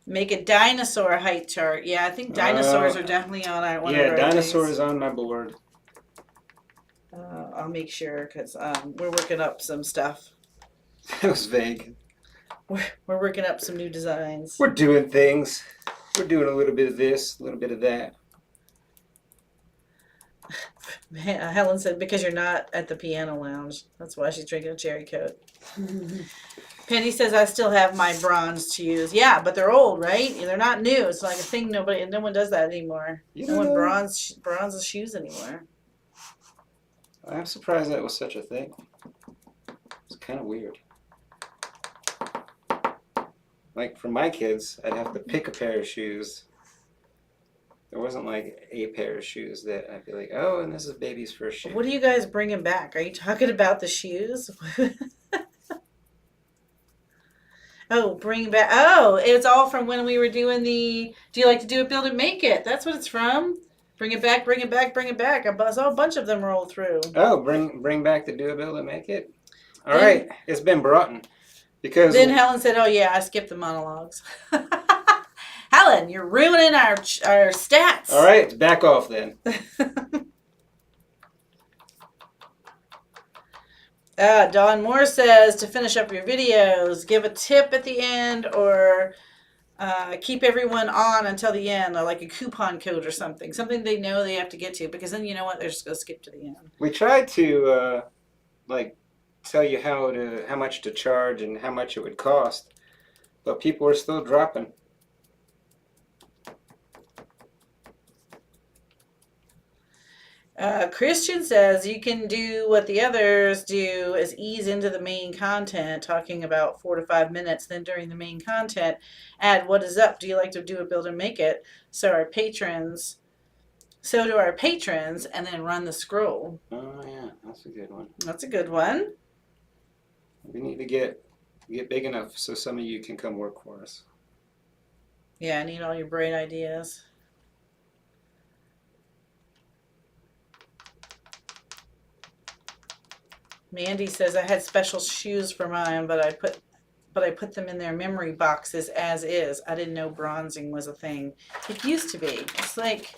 Make a dinosaur height chart. Yeah, I think dinosaurs are definitely on our one of our dinosaur things. is on my board. I'll make sure because we're working up some stuff. That was vague. We're working up some new designs. We're doing things. We're doing a little bit of this, a little bit of that. Helen said, because you're not at the piano lounge. That's why she's drinking a cherry Coke. Penny says, I still have my bronze to use. Yeah, but they're old, right? They're not new. It's like a thing no one does that anymore. No one bronzes shoes anymore. I'm surprised that was such a thing. It's kind of weird. Like for my kids, I'd have to pick a pair of shoes. There wasn't like a pair of shoes that I'd be like, oh, and this is baby's first shoe. What are you guys bringing back? Are you talking about the shoes? Oh, bring back. Oh, it's all from when we were doing the, do you like to do it, build it, make it? That's what it's from. Bring it back, bring it back, bring it back. I saw a bunch of them roll through. Oh, bring back the do it, build it, make it. All right, it's been brought in. Because then Helen said, oh yeah, I skipped the monologues. Helen, you're ruining our stats. All right, back off then. Dawn Moore says, to finish up your videos, give a tip at the end or keep everyone on until the end, or like a coupon code or something. Something they know they have to get to, because then you know what, they're just going to skip to the end. We tried to tell you how much to charge and how much it would cost, but people are still dropping. Christian says you can do what the others do is ease into the main content, talking about 4 to 5 minutes. Then during the main content, add what is up. Do you like to do a build and make it? So do our patrons, and then run the scroll. Oh yeah, that's a good one. That's a good one. We need to get big enough so some of you can come work for us. Yeah, I need all your bright ideas. Mandy says I had special shoes for mine, but I put them in their memory boxes as is. I didn't know bronzing was a thing. It used to be. It's like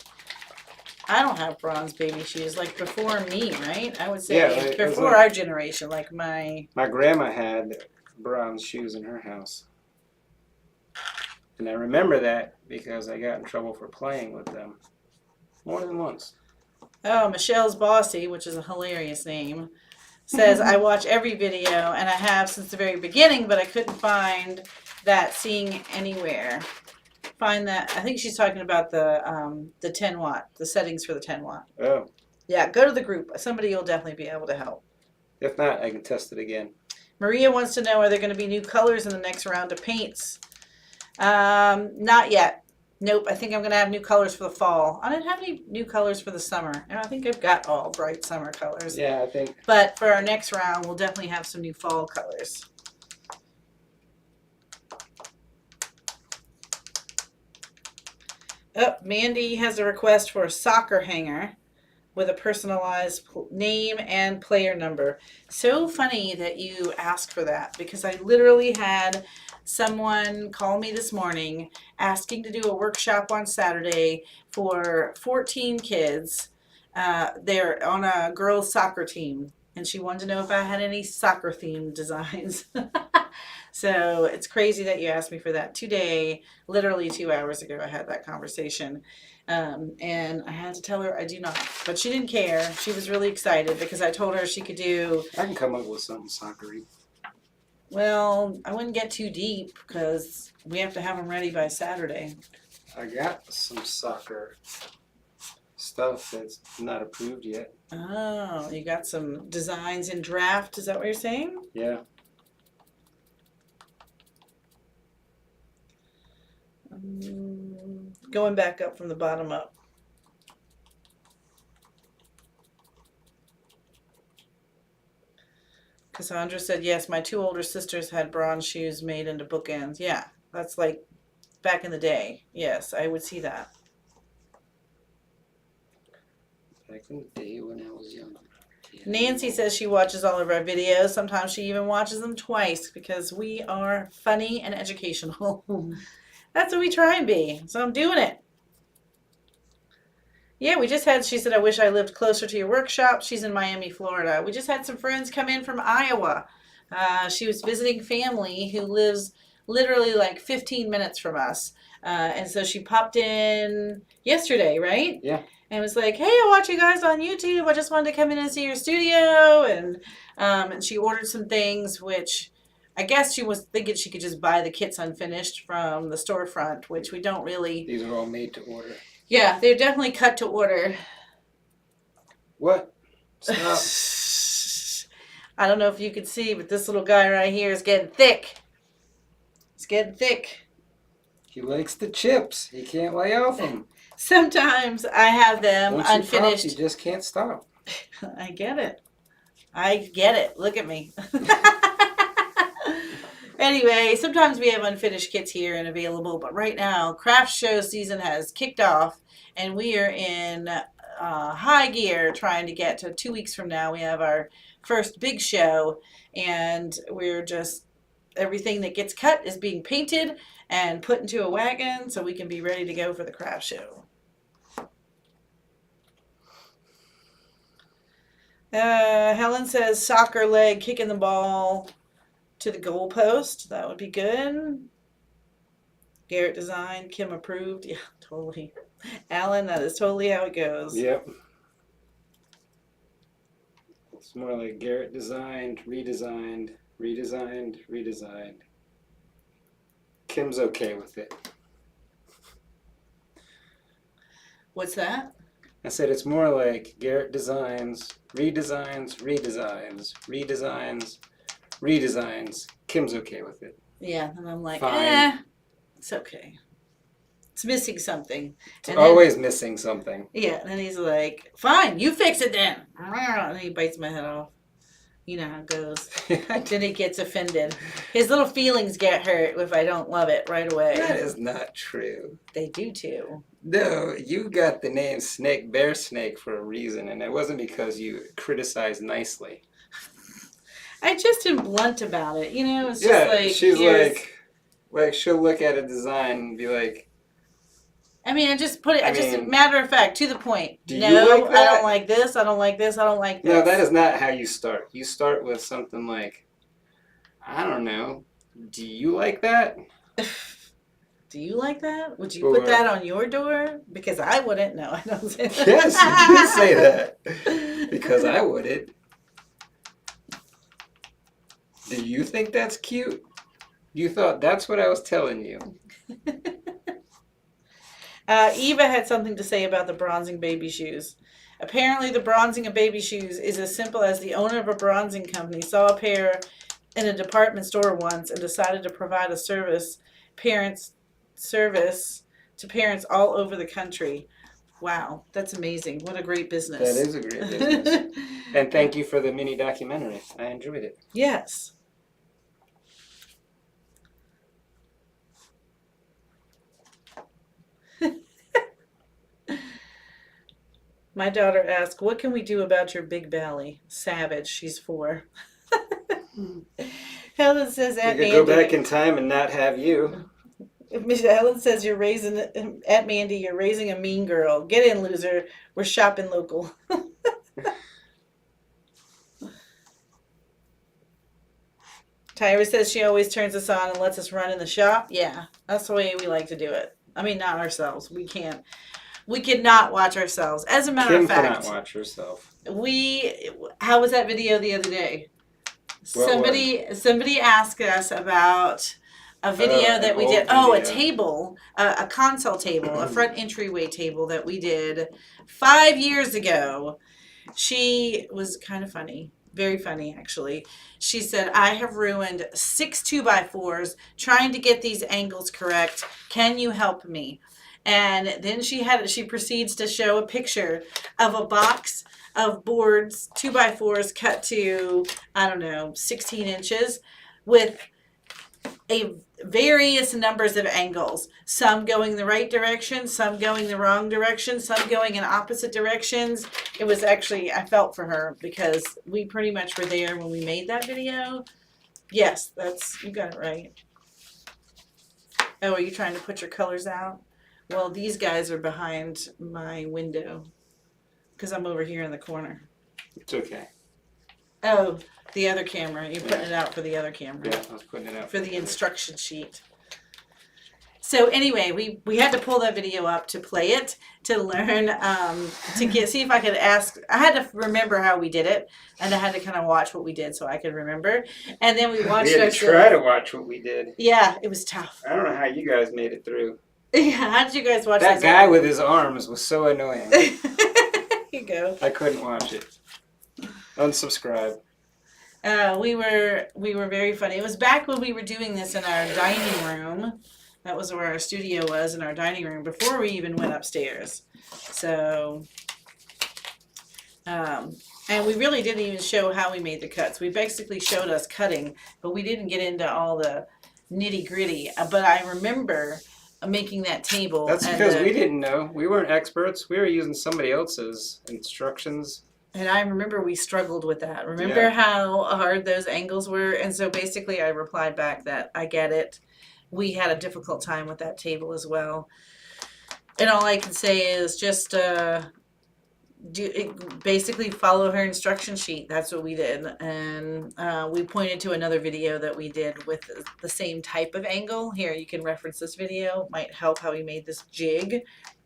I don't have bronze baby shoes like before me, right? I would say Yeah, before our generation, like my grandma had bronze shoes in her house. And I remember that because I got in trouble for playing with them more than once. Oh, Michelle's Bossy, which is a hilarious name, says, I watch every video, and I have since the very beginning, but I couldn't find that seeing anywhere. Find that, I think she's talking about the 10 watt, the settings for the 10 watt. Oh. Yeah, go to the group. Somebody will definitely be able to help. If not, I can test it again. Maria wants to know, are there going to be new colors in the next round of paints? Not yet. Nope, I think I'm going to have new colors for the fall. I didn't have any new colors for the summer. And I think I've got all bright summer colors. Yeah, I think. But for our next round, we'll definitely have some new fall colors. Oh, Mandy has a request for a soccer hanger with a personalized name and player number. So funny that you asked for that, because I literally had someone call me this morning asking to do a workshop on Saturday for 14 kids. They're on a girls' soccer team, and she wanted to know if I had any soccer themed designs. So it's crazy that you asked me for that today. Literally 2 hours ago, I had that conversation. And I had to tell her I do not. But she didn't care. She was really excited because I told her she could do. I can come up with something soccer-y. Well, I wouldn't get too deep because we have to have them ready by Saturday. I got some soccer stuff that's not approved yet. Oh, you got some designs in draft. Is that what you're saying? Yeah. Going back up from the bottom up. Cassandra said, yes, my 2 older sisters had bronze shoes made into bookends. Yeah, that's like back in the day. Yes, I would see that. Back in the day when I was young. Yeah. Nancy says she watches all of our videos. Sometimes she even watches them twice because we are funny and educational. That's what we try and be. So I'm doing it. Yeah, we just had, she said, I wish I lived closer to your workshop. She's in Miami, Florida. We just had some friends come in from Iowa. She was visiting family who lives literally like 15 minutes from us. And so she popped in yesterday, right? Yeah. And was like, hey, I watch you guys on YouTube. I just wanted to come in and see your studio. And she ordered some things, which I guess she was thinking she could just buy the kits unfinished from the storefront, which we don't really. These are all made to order. Yeah, they're definitely cut to order. What? Stop. I don't know if you can see, but this little guy right here is getting thick. It's getting thick. He likes the chips. He can't lay off them. Sometimes I have them Once you unfinished. pop, you just can't stop. I get it. I get it. Look at me. Anyway, sometimes we have unfinished kits here and available, but right now, craft show season has kicked off, and we are in high gear trying to get to 2 weeks from now. We have our first big show, and we're just, everything that gets cut is being painted and put into a wagon so we can be ready to go for the craft show. Helen says soccer leg kicking the ball to the goal post. That would be good. Garrett designed, Kim approved. Yeah, totally. Alan, that is totally how it goes. Yep. It's more like Garrett designed, redesigned, redesigned, redesigned. Kim's okay with it. What's that? I said it's more like Garrett designs, redesigns, redesigns, redesigns, redesigns. Kim's okay with it. Yeah, and I'm like, Fine. it's okay. It's missing something. It's And always missing something. Yeah, and then he's like, fine, you fix it then. And he bites my head off. You know how it goes. Then he gets offended. His little feelings get hurt if I don't love it right away. That is not true. They do too. No, you got the name Snake Bear Snake for a reason, and it wasn't because you criticized nicely. I just am blunt about it. You know, it's Yeah, just like she's here's- like she'll look at a design and be like, I mean, I just put it. I just mean, matter of fact, to the point. do you No, like I that? don't like this. I don't like this. I don't like this. no, that is not how you start. You start with something like, I don't know, do you like that? Do you like that? Would you Or- put that on your door? Because I wouldn't. No, I don't say that. Yes, you do say that. Because I wouldn't. Do you think that's cute? You thought that's what I was telling you. Eva had something to say about the bronzing baby shoes. Apparently, the bronzing of baby shoes is as simple as the owner of a bronzing company saw a pair in a department store once and decided to provide a service to parents all over the country. Wow, that's amazing. What a great business. That is a great business. And thank you for the mini documentary. I enjoyed it. Yes. My daughter asked, "What can we do about your big belly?" Savage. She's 4. Helen says, We "At could go back Mandy." in time and not have you. Helen says, "You're raising at Mandy. You're raising a mean girl. Get in, loser. We're shopping local." Tyra says she always turns us on and lets us run in the shop. Yeah, that's the way we like to do it. I mean, not ourselves. We can't. We cannot watch ourselves. As a matter Kim of fact, cannot watch herself. How was that video the other day? What Somebody asked us about a video an that we old did. Oh, a video. table, a console table, a front entryway table that we did 5 years ago. She was kind of funny. Very funny, actually. She said, "I have ruined 6 2x4s trying to get these angles correct. Can you help me?" And then she proceeds to show a picture of a box of boards, 2x4s cut to, I don't know, 16 inches with a various numbers of angles. Some going the right direction, some going the wrong direction, some going in opposite directions. It was actually, I felt for her because we pretty much were there when we made that video. Yes, you got it right. Oh, are you trying to put your colors out? Well, these guys are behind my window because I'm over here in the corner. It's okay. Oh, the other camera. You're putting it out for the other camera. Yeah, I was putting it out. For the instruction sheet. So anyway, we had to pull that video up to play it, to learn, see if I could ask. I had to remember how we did it, and I had to kind of watch what we did so I could remember. And then we watched We had to try to watch what we did. Yeah, it was tough. I don't know how you guys made it through. Yeah, how did you guys watch That this guy one? with his arms was so annoying. Here you go. I couldn't watch it. Unsubscribe. We were very funny. It was back when we were doing this in our dining room. That was where our studio was, in our dining room, before we even went upstairs. So, and we really didn't even show how we made the cuts. We basically showed us cutting, but we didn't get into all the nitty gritty. But I remember making that table. That's because we didn't know. We weren't experts. We were using somebody else's instructions. And I remember we struggled with that. Remember how hard those angles were? And so basically I replied back that I get it. We had a difficult time with that table as well. And all I can say is just basically follow her instruction sheet. That's what we did. And we pointed to another video that we did with the same type of angle. Here, you can reference this video. Might help how we made this jig.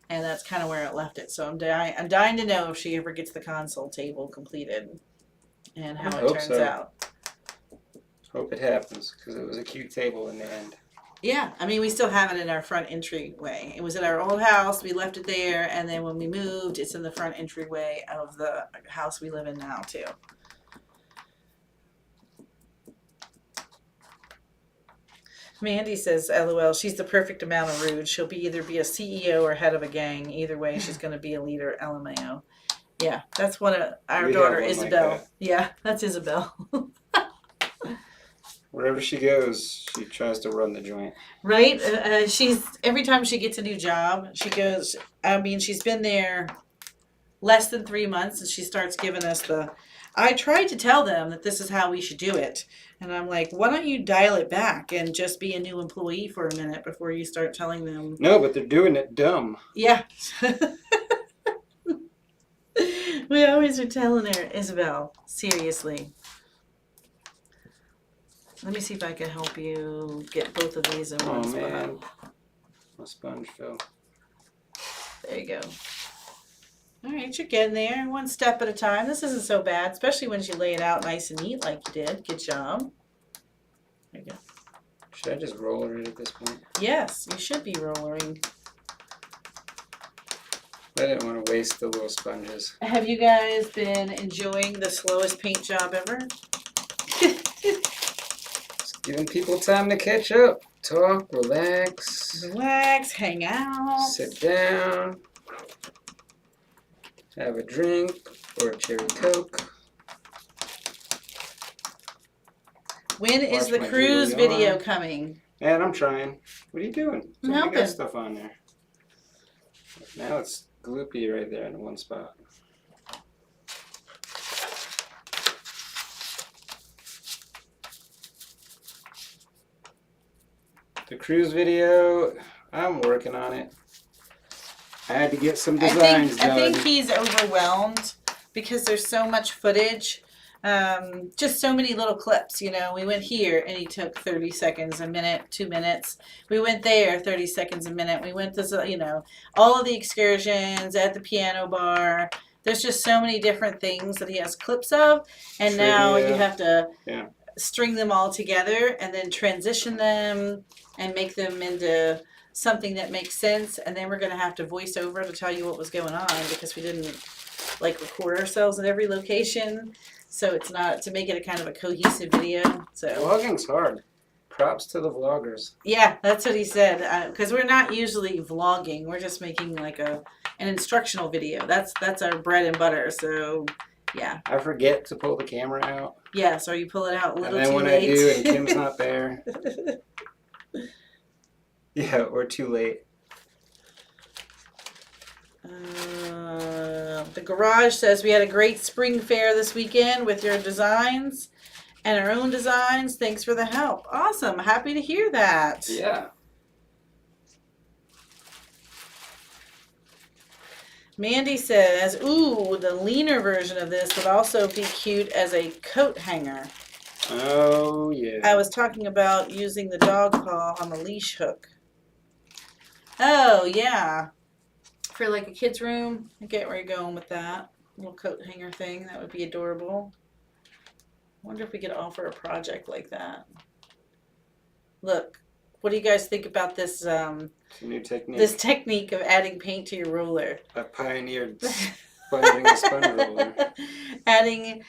And that's kind of where it left it. So I'm dying to know if she ever gets the console table completed and how it turns out. Hope it happens, because it was a cute table in the end. Yeah, I mean, we still have it in our front entryway. It was at our old house. We left it there, and then when we moved, it's in the front entryway of the house we live in now, too. Mandy says, LOL, she's the perfect amount of rude. She'll either be a CEO or head of a gang. Either way, she's going to be a leader, LMAO. Yeah, that's one of our We daughter, have one like Isabel. that. Yeah, that's Isabel. Wherever she goes, she tries to run the joint. Right? She's every time she gets a new job, she goes. I mean, she's been there less than 3 months, and she starts giving us the. I tried to tell them that this is how we should do it, and I'm like, why don't you dial it back and just be a new employee for a minute before you start telling them? No, but they're doing it dumb. Yeah. We always are telling her, Isabel, seriously. Let me see if I can help you get both of these in one Oh spot. man, my sponge fell. There you go. All right, you're getting there, one step at a time. This isn't so bad, especially when you lay it out nice and neat like you did. Good job. There you go. Should I just roll it at this point? Yes, you should be rollering. I didn't want to waste the little sponges. Have you guys been enjoying the slowest paint job ever? Just giving people time to catch up, talk, relax, Relax, hang out. sit down, have a drink or a cherry coke. When is Watch the my cruise video video on. coming? And I'm trying. What are you doing? I'm You helping. got stuff on there. Now it's gloopy right there in one spot. The cruise video, I'm working on it. I had to get some designs I done. think he's overwhelmed because there's so much footage. Just so many little clips, you know. We went here and he took 30 seconds, a minute, 2 minutes. We went there, 30 seconds, a minute. We went to, you know, all of the excursions at the piano bar. There's just so many different things that he has clips of. And now you Trivia. have to Yeah. string them all together and then transition them and make them into something that makes sense. And then we're going to have to voice over to tell you what was going on because we didn't like record ourselves at every location. So it's not to make it a kind of a cohesive video. So Vlogging's hard. Props to the vloggers. yeah, that's what he said. Because we're not usually vlogging. We're just making like an instructional video. That's our bread and butter. So yeah, I forget to pull the camera out. yeah. So you pull it out a little And then too when late. I do and Kim's not there. Yeah, or too late. The garage says we had a great spring fair this weekend with your designs and our own designs. Thanks for the help. Awesome. Happy to hear that. Yeah. Mandy says, ooh, the leaner version of this would also be cute as a coat hanger. Oh, yeah. I was talking about using the dog paw on the leash hook. Oh, yeah. For like a kid's room. I get where you're going with that. Little coat hanger thing. That would be adorable. I wonder if we could offer a project like that. Look, what do you guys think about this It's a new technique. this technique of adding paint to your roller? I pioneered sponging a sponge roller. adding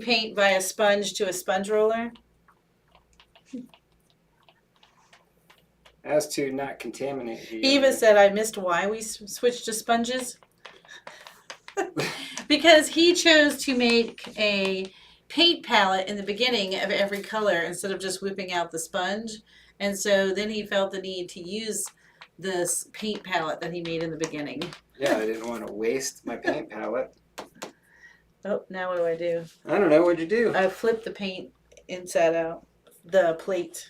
paint by a sponge to a sponge roller. As to not contaminate the Eva said, I missed why we switched to sponges. Because he chose to make a paint palette in the beginning of every color instead of just whipping out the sponge. And so then he felt the need to use this paint palette that he made in the beginning. Yeah, I didn't want to waste my paint palette. Oh, now what do I do? I don't know, what'd you do? I flipped the paint inside out. The plate.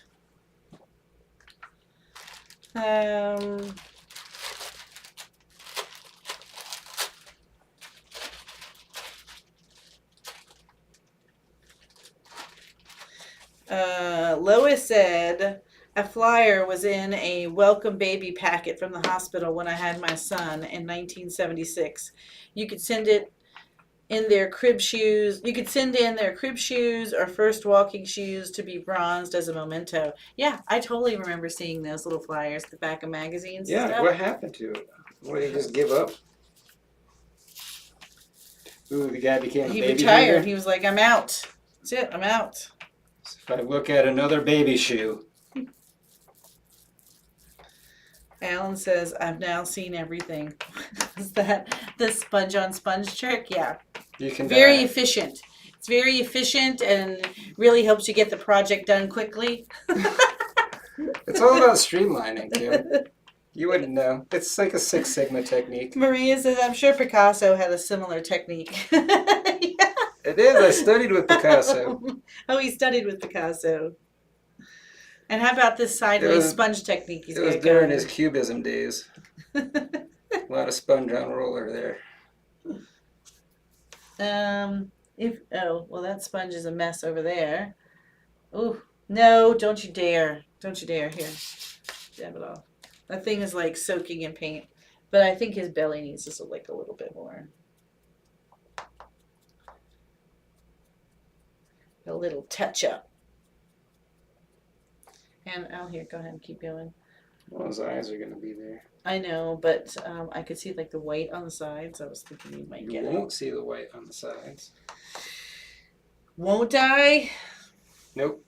Lois said a flyer was in a welcome baby packet from the hospital when I had my son in 1976. You could send it in their crib shoes. You could send in their crib shoes or first walking shoes to be bronzed as a memento. Yeah, I totally remember seeing those little flyers at the back of magazines and Yeah, stuff. what happened to it? What, did he just give up? Ooh, the guy became a He baby retired. hanger? He was like, I'm out. That's it, I'm out. So if I look at another baby shoe. Alan says, I've now seen everything. Is that the sponge on sponge trick? Yeah. You can Very die. efficient. It's very efficient and really helps you get the project done quickly. It's all about streamlining, Kim. You wouldn't know. It's like a Six Sigma technique. Maria says, I'm sure Picasso had a similar technique. Yeah. It is. I studied with Picasso. Oh, he studied with Picasso. And how about this sideways sponge technique he's It was got during going? his cubism days. A lot of sponge on roller there. Well, that sponge is a mess over there. Ooh, no, don't you dare. Don't you dare. Here, dab it off. That thing is like soaking in paint. But I think his belly needs just like a little bit more. A little touch up. And out here, go ahead and keep going. Well, his eyes are going to be there. I know, but I could see like the white on the sides. I was thinking you might You get won't see the white on the sides. Won't I? Nope.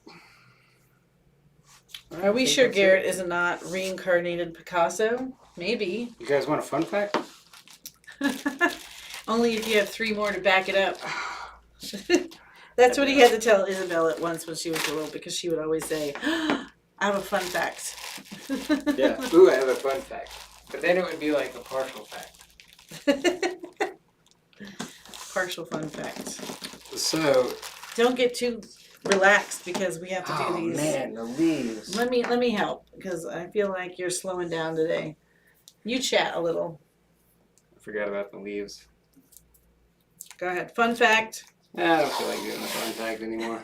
Are we sure Garrett is not reincarnated Picasso? Maybe. You guys want a fun fact? Only if you have 3 more to back it up. That's what he had to tell Isabel at once when she was little, because she would always say, I have a fun fact. Yeah. Ooh, I have a fun fact. But then it would be like a partial fact. Partial fun fact. So. Don't get too relaxed because we have to do these. Oh man, the leaves. Let me help because I feel like you're slowing down today. You chat a little. I forgot about the leaves. Go ahead. Fun fact. I don't feel like doing the fun fact anymore.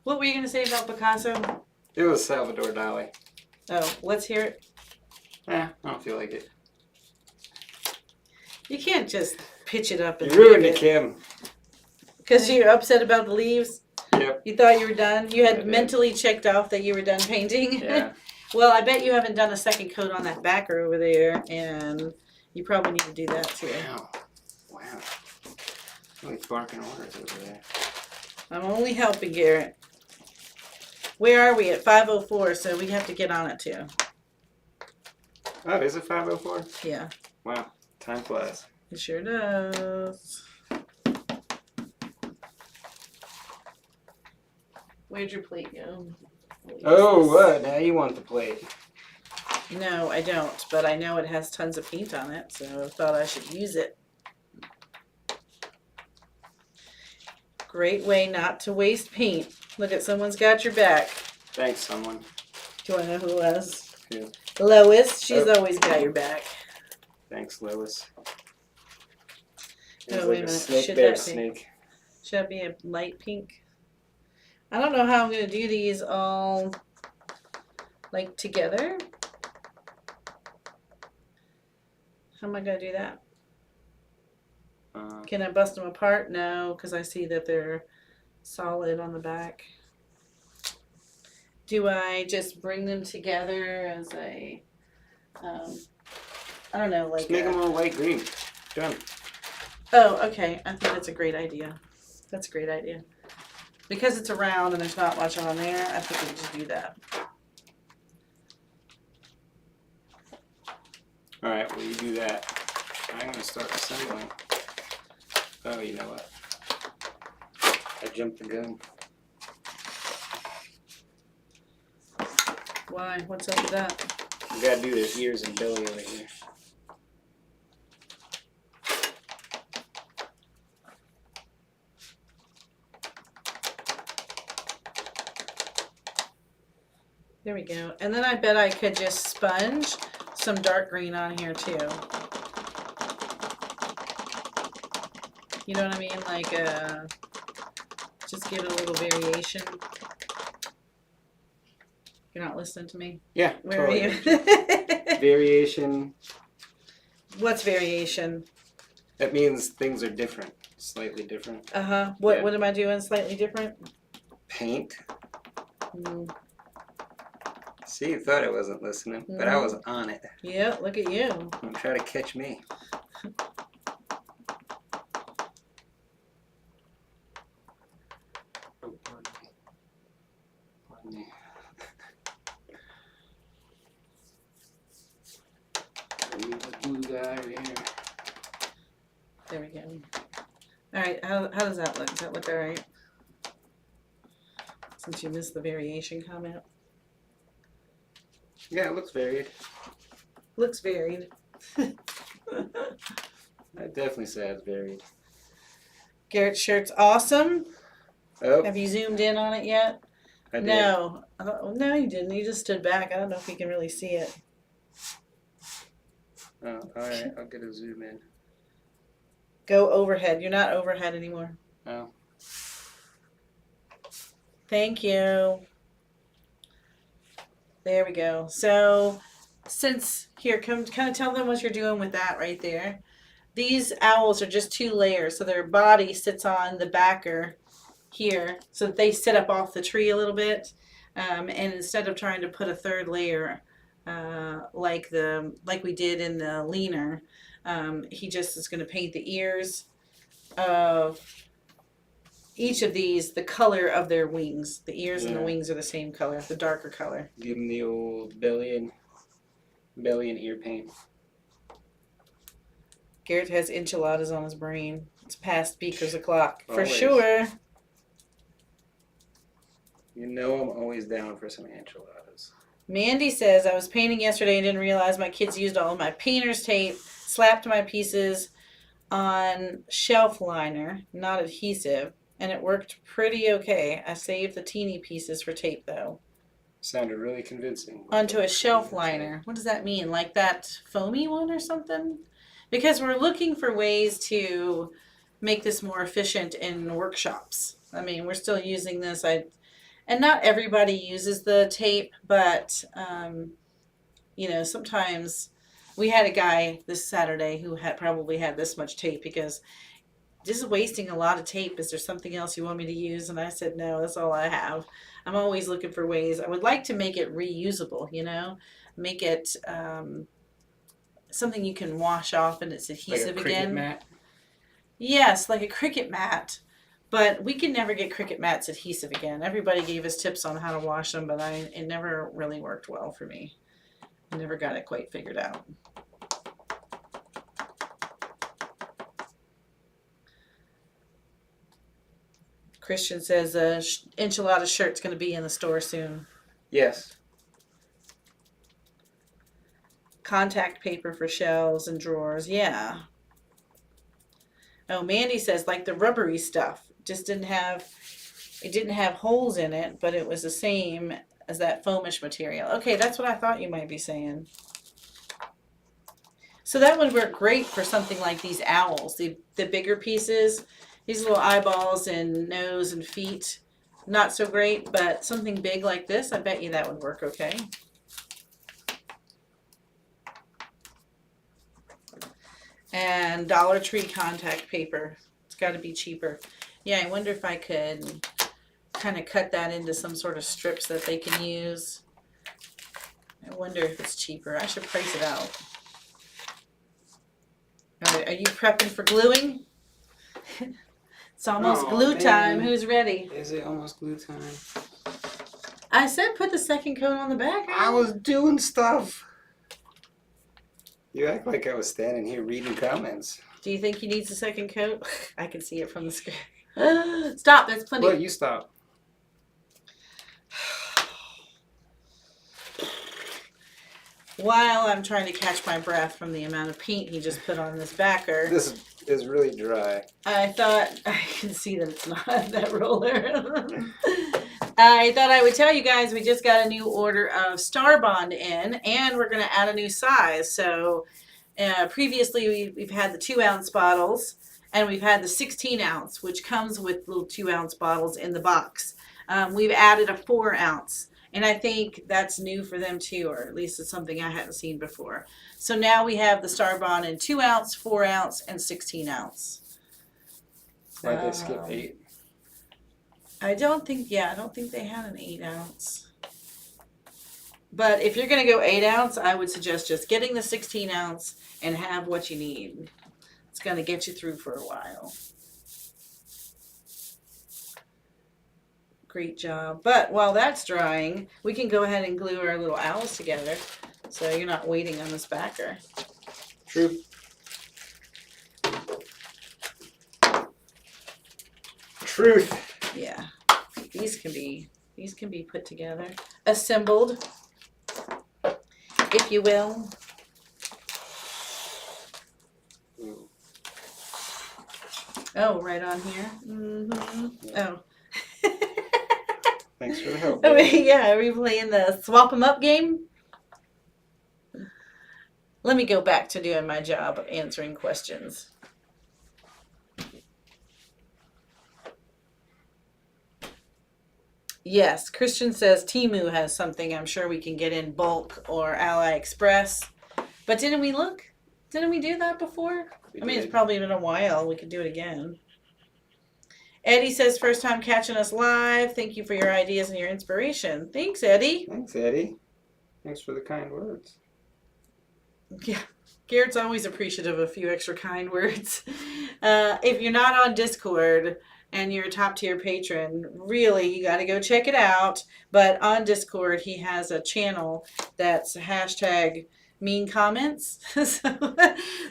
What were you going to say about Picasso? It was Salvador Dali. Oh, let's hear it. I don't feel like it. You can't just pitch it up and You ruined it, Kim. Because you're upset about the leaves? Yep. You thought you were done? You I had did. mentally checked off that you were done painting? Yeah. Well, I bet you haven't done a second coat on that backer over there, and you probably need to do that too. Wow. Really barking orders over there. I'm only helping Garrett. Where are we? At 5:04, so we have to get on it too. Oh, is it 5:04? Yeah, Wow. Time flies. it sure does. Where'd your plate go? Oh, what? Now you want the plate. No, I don't, but I know it has tons of paint on it, so I thought I should use it. Great way not to waste paint. Look at someone's got your back. Thanks, someone. Do you want to know who it was? Who? Lois. She's Oh. always got your back. Thanks, Lois. Oh, It's wait a like a minute. snake Should there, that be- snake. Should that be a light pink? I don't know how I'm going to do these all like together. How am I going to do that? Can I bust them apart? No, because I see that they're solid on the back. Do I just bring them together as a, I don't know, like Just make a- them all light green. Done. Oh, okay. I think that's a great idea. That's a great idea. Because it's around and there's not much on there, I think we can just do that. All right, well, you do that. I'm going to start assembling. Oh, you know what? I jumped the gun. Why? What's up with that? You got to do their ears and belly over here. There we go. And then I bet I could just sponge some dark green on here too. You know what I mean? Like, just give it a little variation. You're not listening to me? Yeah, Where totally. are you? Variation. What's variation? That means things are different. Slightly different. What Yeah. what am I doing slightly different? Paint. Mm, See, you thought I wasn't listening, but I was on it. yeah, look at you. Don't try to catch me. Oh, pardon me. Pardon me. I need the blue guy right here. There we go. All right, how does that look? Does that look all right? Since you missed the variation comment. Yeah, it looks varied. Looks varied. I'd definitely say it's varied. Garrett's shirt's awesome. Oh, Have you zoomed in on it yet? I did. No. No, you didn't. You just stood back. I don't know if you can really see it. Oh, alright, I'll get a zoom in. Go overhead. You're not overhead anymore. Oh. Thank you. There we go. So, since here, come kind of tell them what you're doing with that right there. These owls are just 2 layers, so their body sits on the backer here, so that they sit up off the tree a little bit. And instead of trying to put a 3rd layer, like we did in the leaner, he just is going to paint the ears of each of these the color of their wings. The ears and the wings are the same color, the darker color. Give him the old belly and ear paint. Garrett has enchiladas on his brain. It's past Beaker's o'clock. For Always. sure. You know I'm always down for some enchiladas. Mandy says, I was painting yesterday and didn't realize my kids used all of my painter's tape, slapped my pieces on shelf liner, not adhesive, and it worked pretty okay. I saved the teeny pieces for tape though. Sounded really convincing. Onto a shelf liner. What does that mean? Like that foamy one or something? Because we're looking for ways to make this more efficient in workshops. I mean, we're still using this. And not everybody uses the tape, but you know, sometimes we had a guy this Saturday who had probably had this much tape because this is wasting a lot of tape. Is there something else you want me to use? And I said, no, that's all I have. I'm always looking for ways. I would like to make it reusable, you know, make it something you can wash off and it's adhesive like a cricket again. mat? Yes, like a cricket mat. But we can never get cricket mats adhesive again. Everybody gave us tips on how to wash them, but it never really worked well for me. I never got it quite figured out. Christian says enchilada shirt's going to be in the store soon. Yes. Contact paper for shelves and drawers. Yeah. Oh, Mandy says like the rubbery stuff just didn't have holes in it, but it was the same as that foamish material. Okay, that's what I thought you might be saying. So that would work great for something like these owls, the bigger pieces, these little eyeballs and nose and feet. Not so great, but something big like this, I bet you that would work okay. And Dollar Tree contact paper. It's got to be cheaper. Yeah, I wonder if I could kind of cut that into some sort of strips that they can use. I wonder if it's cheaper. I should price it out. All right, are you prepping for gluing? It's almost glue time. Who's ready? Is it almost glue time? I said put the second coat on the back. I was doing stuff. You act like I was standing here reading comments. Do you think he needs a second coat? I can see it from the screen. Stop, that's plenty. Well, you stop. While I'm trying to catch my breath from the amount of paint he just put on this backer, This is really dry. I thought, I can see that it's not that roller. I thought I would tell you guys we just got a new order of Star Bond in, and we're going to add a new size. So previously we've had the 2-ounce bottles, and we've had the 16-ounce, which comes with little 2-ounce bottles in the box. We've added a 4-ounce. And I think that's new for them too, or at least it's something I hadn't seen before. So now we have the Star Bond in 2-ounce, 4-ounce, and 16-ounce. I did skip 8. I don't think they had an 8-ounce. But if you're going to go 8-ounce, I would suggest just getting the 16-ounce and have what you need. It's going to get you through for a while. Great job. But while that's drying, we can go ahead and glue our little owls together so you're not waiting on this backer. True. Truth. Yeah. These can be put together. Assembled, if you will. Ooh. Oh, right on here. Mm-hmm. Oh. Thanks for the help. Oh, yeah, are we playing the swap 'em up game? Let me go back to doing my job of answering questions. Yes, Christian says Temu has something I'm sure we can get in bulk or AliExpress. But didn't we look? Didn't we do that before? I mean, it's probably been a while. We could do it again. Eddie says, first time catching us live. Thank you for your ideas and your inspiration. Thanks, Eddie. Thanks, Eddie. Thanks for the kind words. Yeah, Garrett's always appreciative of a few extra kind words. If you're not on Discord and you're a top tier patron, really, you got to go check it out. But on Discord, he has a channel that's hashtag mean comments.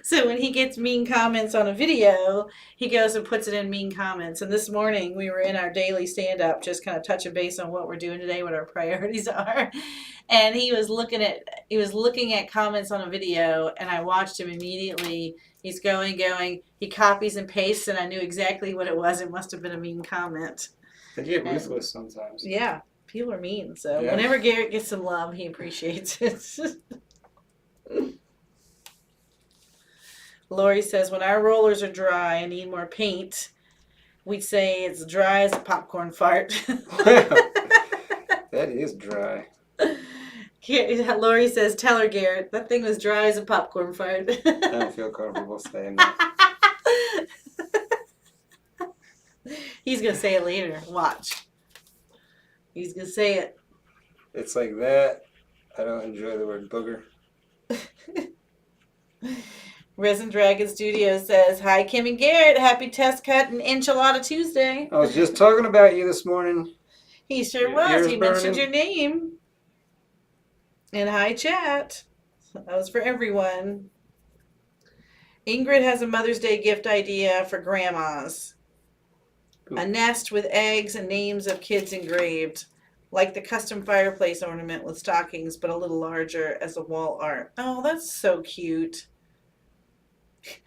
So when he gets mean comments on a video, he goes and puts it in mean comments. And this morning we were in our daily stand-up, just kind of touching base on what we're doing today, what our priorities are. And he was looking at comments on a video, and I watched him immediately. He's going. He copies and pastes, and I knew exactly what it was. It must have been a mean comment. They get ruthless sometimes. Yeah, people are mean. So Yeah. Whenever Garrett gets some love, he appreciates it. Lori says, when our rollers are dry and need more paint, we'd say it's dry as a popcorn fart. That is dry. Lori says, tell her, Garrett, that thing was dry as a popcorn fart. I don't feel comfortable saying that. He's going to say it later. Watch. He's going to say it. It's like that. I don't enjoy the word booger. Resin Dragon Studio says, hi, Kim and Garrett. Happy test cut and enchilada Tuesday. I was just talking about you this morning. He sure Your was. ears He mentioned burning. your name. And hi, chat. That was for everyone. Ingrid has a Mother's Day gift idea for grandmas. Ooh. A nest with eggs and names of kids engraved. Like the custom fireplace ornament with stockings, but a little larger as a wall art. Oh, that's so cute.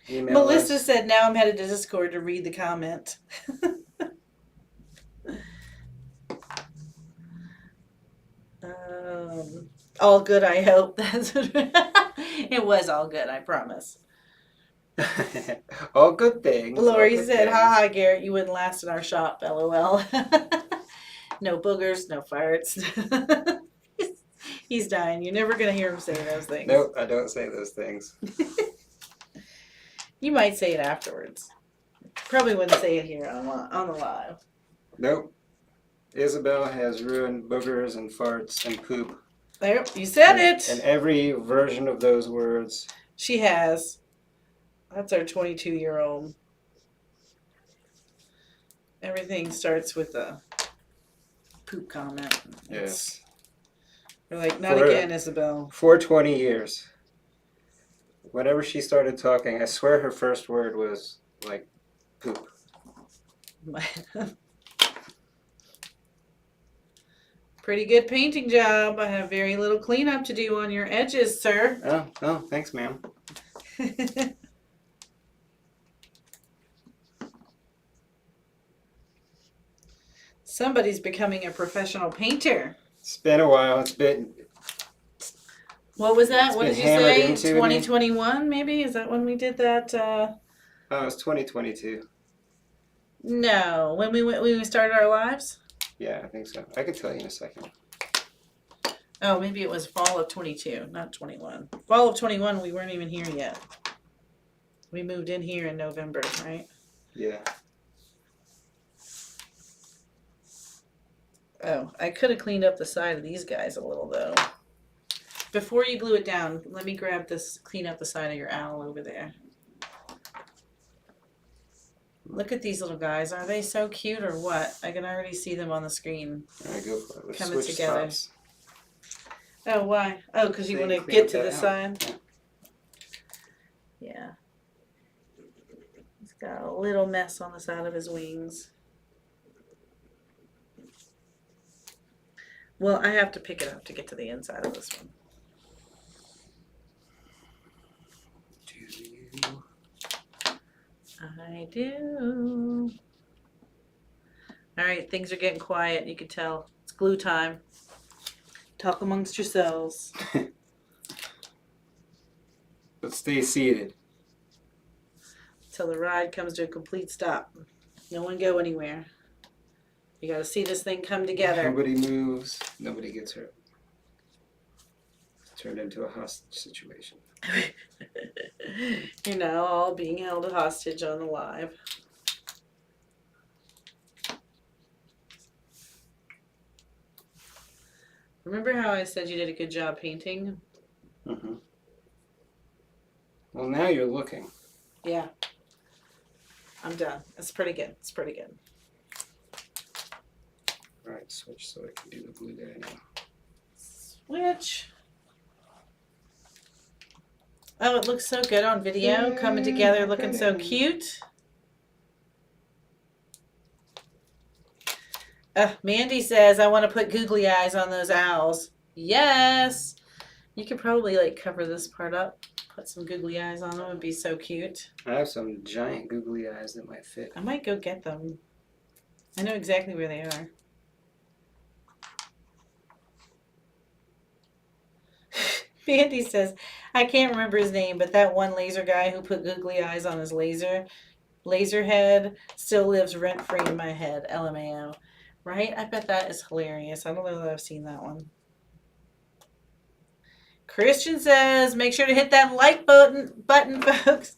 Email Melissa us. said, now I'm headed to Discord to read the comment. All good, I hope. That's what it was all good, I promise. All good things. Lori all good said, things. haha, Garrett, you wouldn't last in our shop, lol. No boogers, no farts. He's dying. You're never going to hear him say those things. Nope, I don't say those things. You might say it afterwards. Probably wouldn't say it here on the live. Nope. Isabel has ruined boogers and farts and poop. There, you said it. And every version of those words. She has. That's our 22-year-old. Everything starts with a poop comment. Yes. We're like, not For- again, Isabel. For 20 years. Whenever she started talking, I swear her first word was like poop. Pretty good painting job. I have very little cleanup to do on your edges, sir. Oh, thanks, ma'am. Somebody's becoming a professional painter. It's been a while. It's been. What was that? It's What been did you hammered say? into me. 2021, maybe? Is that when we did that? Oh, it's 2022. No, when we started our lives. Yeah, I think so. I could tell you in a second. Oh, maybe it was fall of 22, not 21. Fall of 21, we weren't even here yet. We moved in here in November, right? Yeah. Oh, I could have cleaned up the side of these guys a little though. Before you glue it down, let me grab this, clean up the side of your owl over there. Look at these little guys. Are they so cute or what? I can already see them on the screen. All right, go for it. Let's Coming switch together. spots. Oh, why? Oh, because you So want you to clean get up to that this owl. side? Yeah. Yeah. He's got a little mess on the side of his wings. Well, I have to pick it up to get to the inside of this one. Do you? I do. All right, things are getting quiet. You can tell. It's glue time. Talk amongst yourselves. But stay seated. Till the ride comes to a complete stop. No one go anywhere. You got to see this thing come together. Nobody moves. Nobody gets hurt. Turned into a hostage situation. You're now all being held hostage on the live. Remember how I said you did a good job painting? Mm-hmm. Well, now you're looking. Yeah. I'm done. It's pretty good. It's pretty good. All right, switch so I can do the blue guy now. Switch. Oh, it looks so good on video. Coming together, looking so cute. Mandy says, I want to put googly eyes on those owls. Yes. You could probably like cover this part up. Put some googly eyes on them. It would be so cute. I have some giant googly eyes that might fit. I might go get them. I know exactly where they are. Mandy says, I can't remember his name, but that one laser guy who put googly eyes on his laser head still lives rent-free in my head. LMAO. Right? I bet that is hilarious. I don't know that I've seen that one. Christian says, make sure to hit that like button, folks.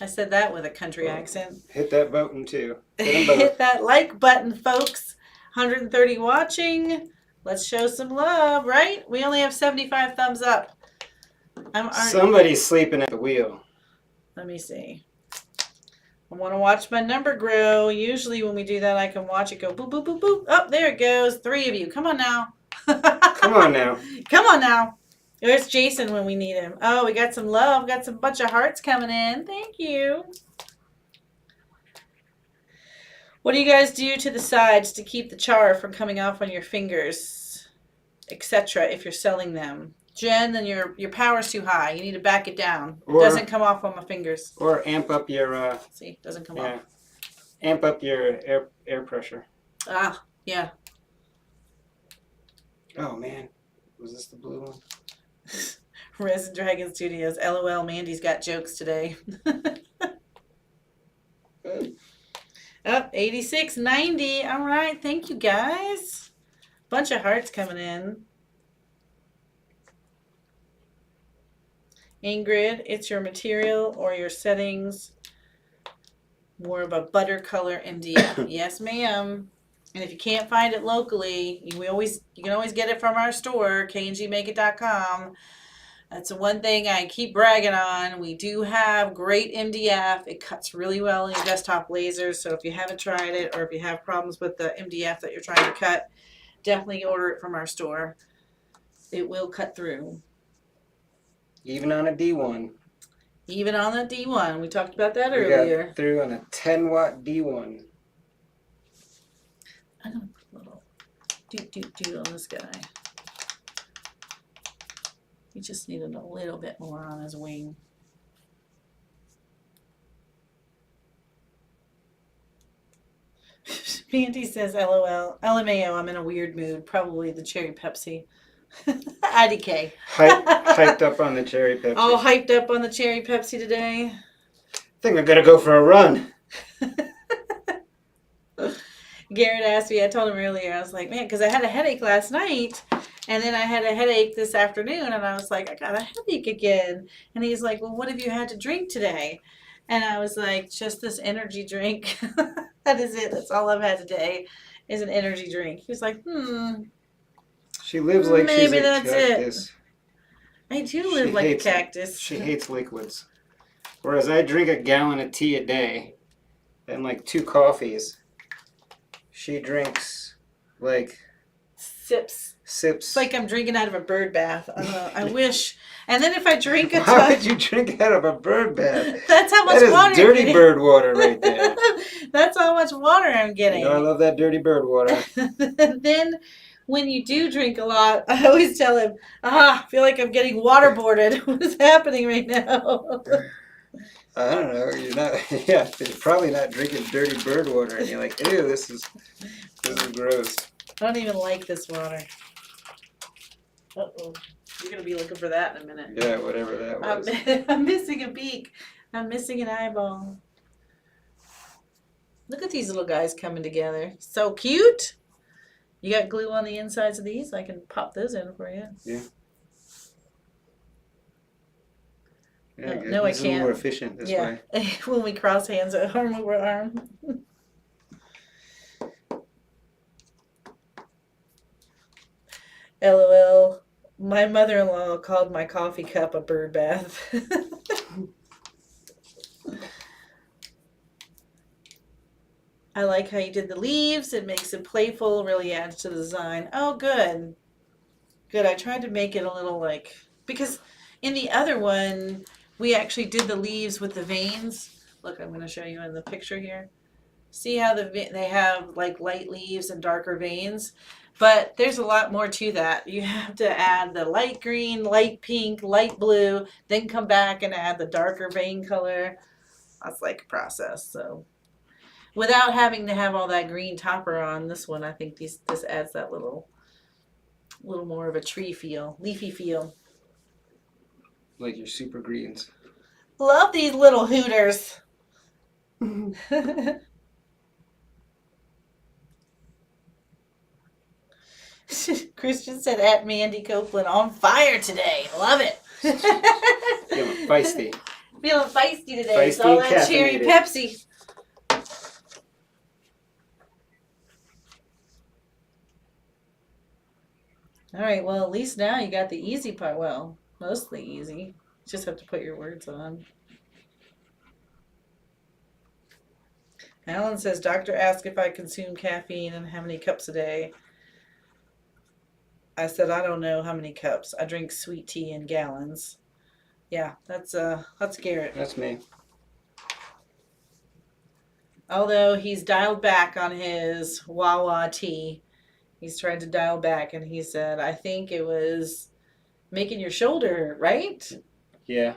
I said that with a country accent. Hit that button too. Hit them both. Hit that like button, folks. 130 watching. Let's show some love, right? We only have 75 thumbs up. Somebody's sleeping at the wheel. Let me see. I want to watch my number grow. Usually when we do that, I can watch it go boop, boop, boop, boop. Oh, there it goes. 3 of you. Come on now. Come on now. Come on now. There's Jason when we need him. Oh, we got some love. Got some bunch of hearts coming in. Thank you. What do you guys do to the sides to keep the char from coming off on your fingers, etc. if you're selling them? Jen, then your power's too high. You need to back it down. It doesn't come off on my fingers. Or amp up your see, doesn't come off. Amp up your air pressure. Ah, yeah. Oh man. Was this the blue one? Resin Dragon Studios. LOL, Mandy's got jokes today. Up 86.90. All right, thank you guys. Bunch of hearts coming in. Ingrid, it's your material or your settings. More of a butter color MDF. Yes, ma'am. And if you can't find it locally, you can always get it from our store, kngmakeit.com. That's the one thing I keep bragging on. We do have great MDF. It cuts really well in your desktop lasers. So if you haven't tried it or if you have problems with the MDF that you're trying to cut, definitely order it from our store. It will cut through. Even on a D1. Even on the D1. We talked about that earlier. Got through on a 10-watt D1. I'm going to put a little do on this guy. He just needed a little bit more on his wing. Mandy says, LOL. LMAO, I'm in a weird mood. Probably the cherry Pepsi. IDK. Hyped up on the cherry Pepsi. All hyped up on the cherry Pepsi today. I think I'm gonna go for a run. Garrett asked me, I told him earlier, I was like, man, because I had a headache last night, and then I had a headache this afternoon, and I was like, I got a headache again. And he's like, well, what have you had to drink today? And I was like, just this energy drink. That is it. That's all I've had today. is an energy drink. He was like, She lives like she's maybe a that's it. cactus. I do live like a cactus. She hates liquids. Whereas I drink a gallon of tea a day and like 2 coffees. She drinks like Sips. It's like I'm drinking out of a bird bath. I don't know. I wish. And then if I drink a ton. How could you drink out of a bird bath? That's how much That is water dirty bird water right there. That's how much water I'm getting. You know I love that dirty bird water. Then when you do drink a lot, I always tell him, I feel like I'm getting waterboarded. What is happening right now? I don't know. You're not. Yeah, you're probably not drinking dirty bird water, and you're like, ew, this is gross. I don't even like this water. Uh-oh. You're going to be looking for that in a minute. Yeah, whatever that was. I'm missing a beak. I'm missing an eyeball. Look at these little guys coming together. So cute. You got glue on the insides of these? I can pop those in for you. Yeah. No, good. no, I This is can't. more efficient this way. When we cross hands, arm over arm. LOL. My mother-in-law called my coffee cup a bird bath. I like how you did the leaves. It makes it playful, really adds to the design. Oh, good. Good. I tried to make it a little like, because in the other one, we actually did the leaves with the veins. Look, I'm going to show you in the picture here. See how they have like light leaves and darker veins? But there's a lot more to that. You have to add the light green, light pink, light blue, then come back and add the darker vein color. That's like a process. So without having to have all that green topper on this one, I think this adds that little more of a tree feel, leafy feel. Like your super greens. Love these little hooters. Christian said at Mandy Copeland on fire today. Love it. Feeling feisty. Feeling feisty today. Feisty It's all and that cherry caffeinated. Pepsi. All right, well, at least now you got the easy part. Well, mostly easy. Just have to put your words on. Alan says, doctor asked if I consume caffeine and how many cups a day. I said, I don't know how many cups. I drink sweet tea in gallons. Yeah, that's Garrett. That's me. Although he's dialed back on his Wawa tea. He's tried to dial back, and he said, I think it was making your shoulder, right? Yeah.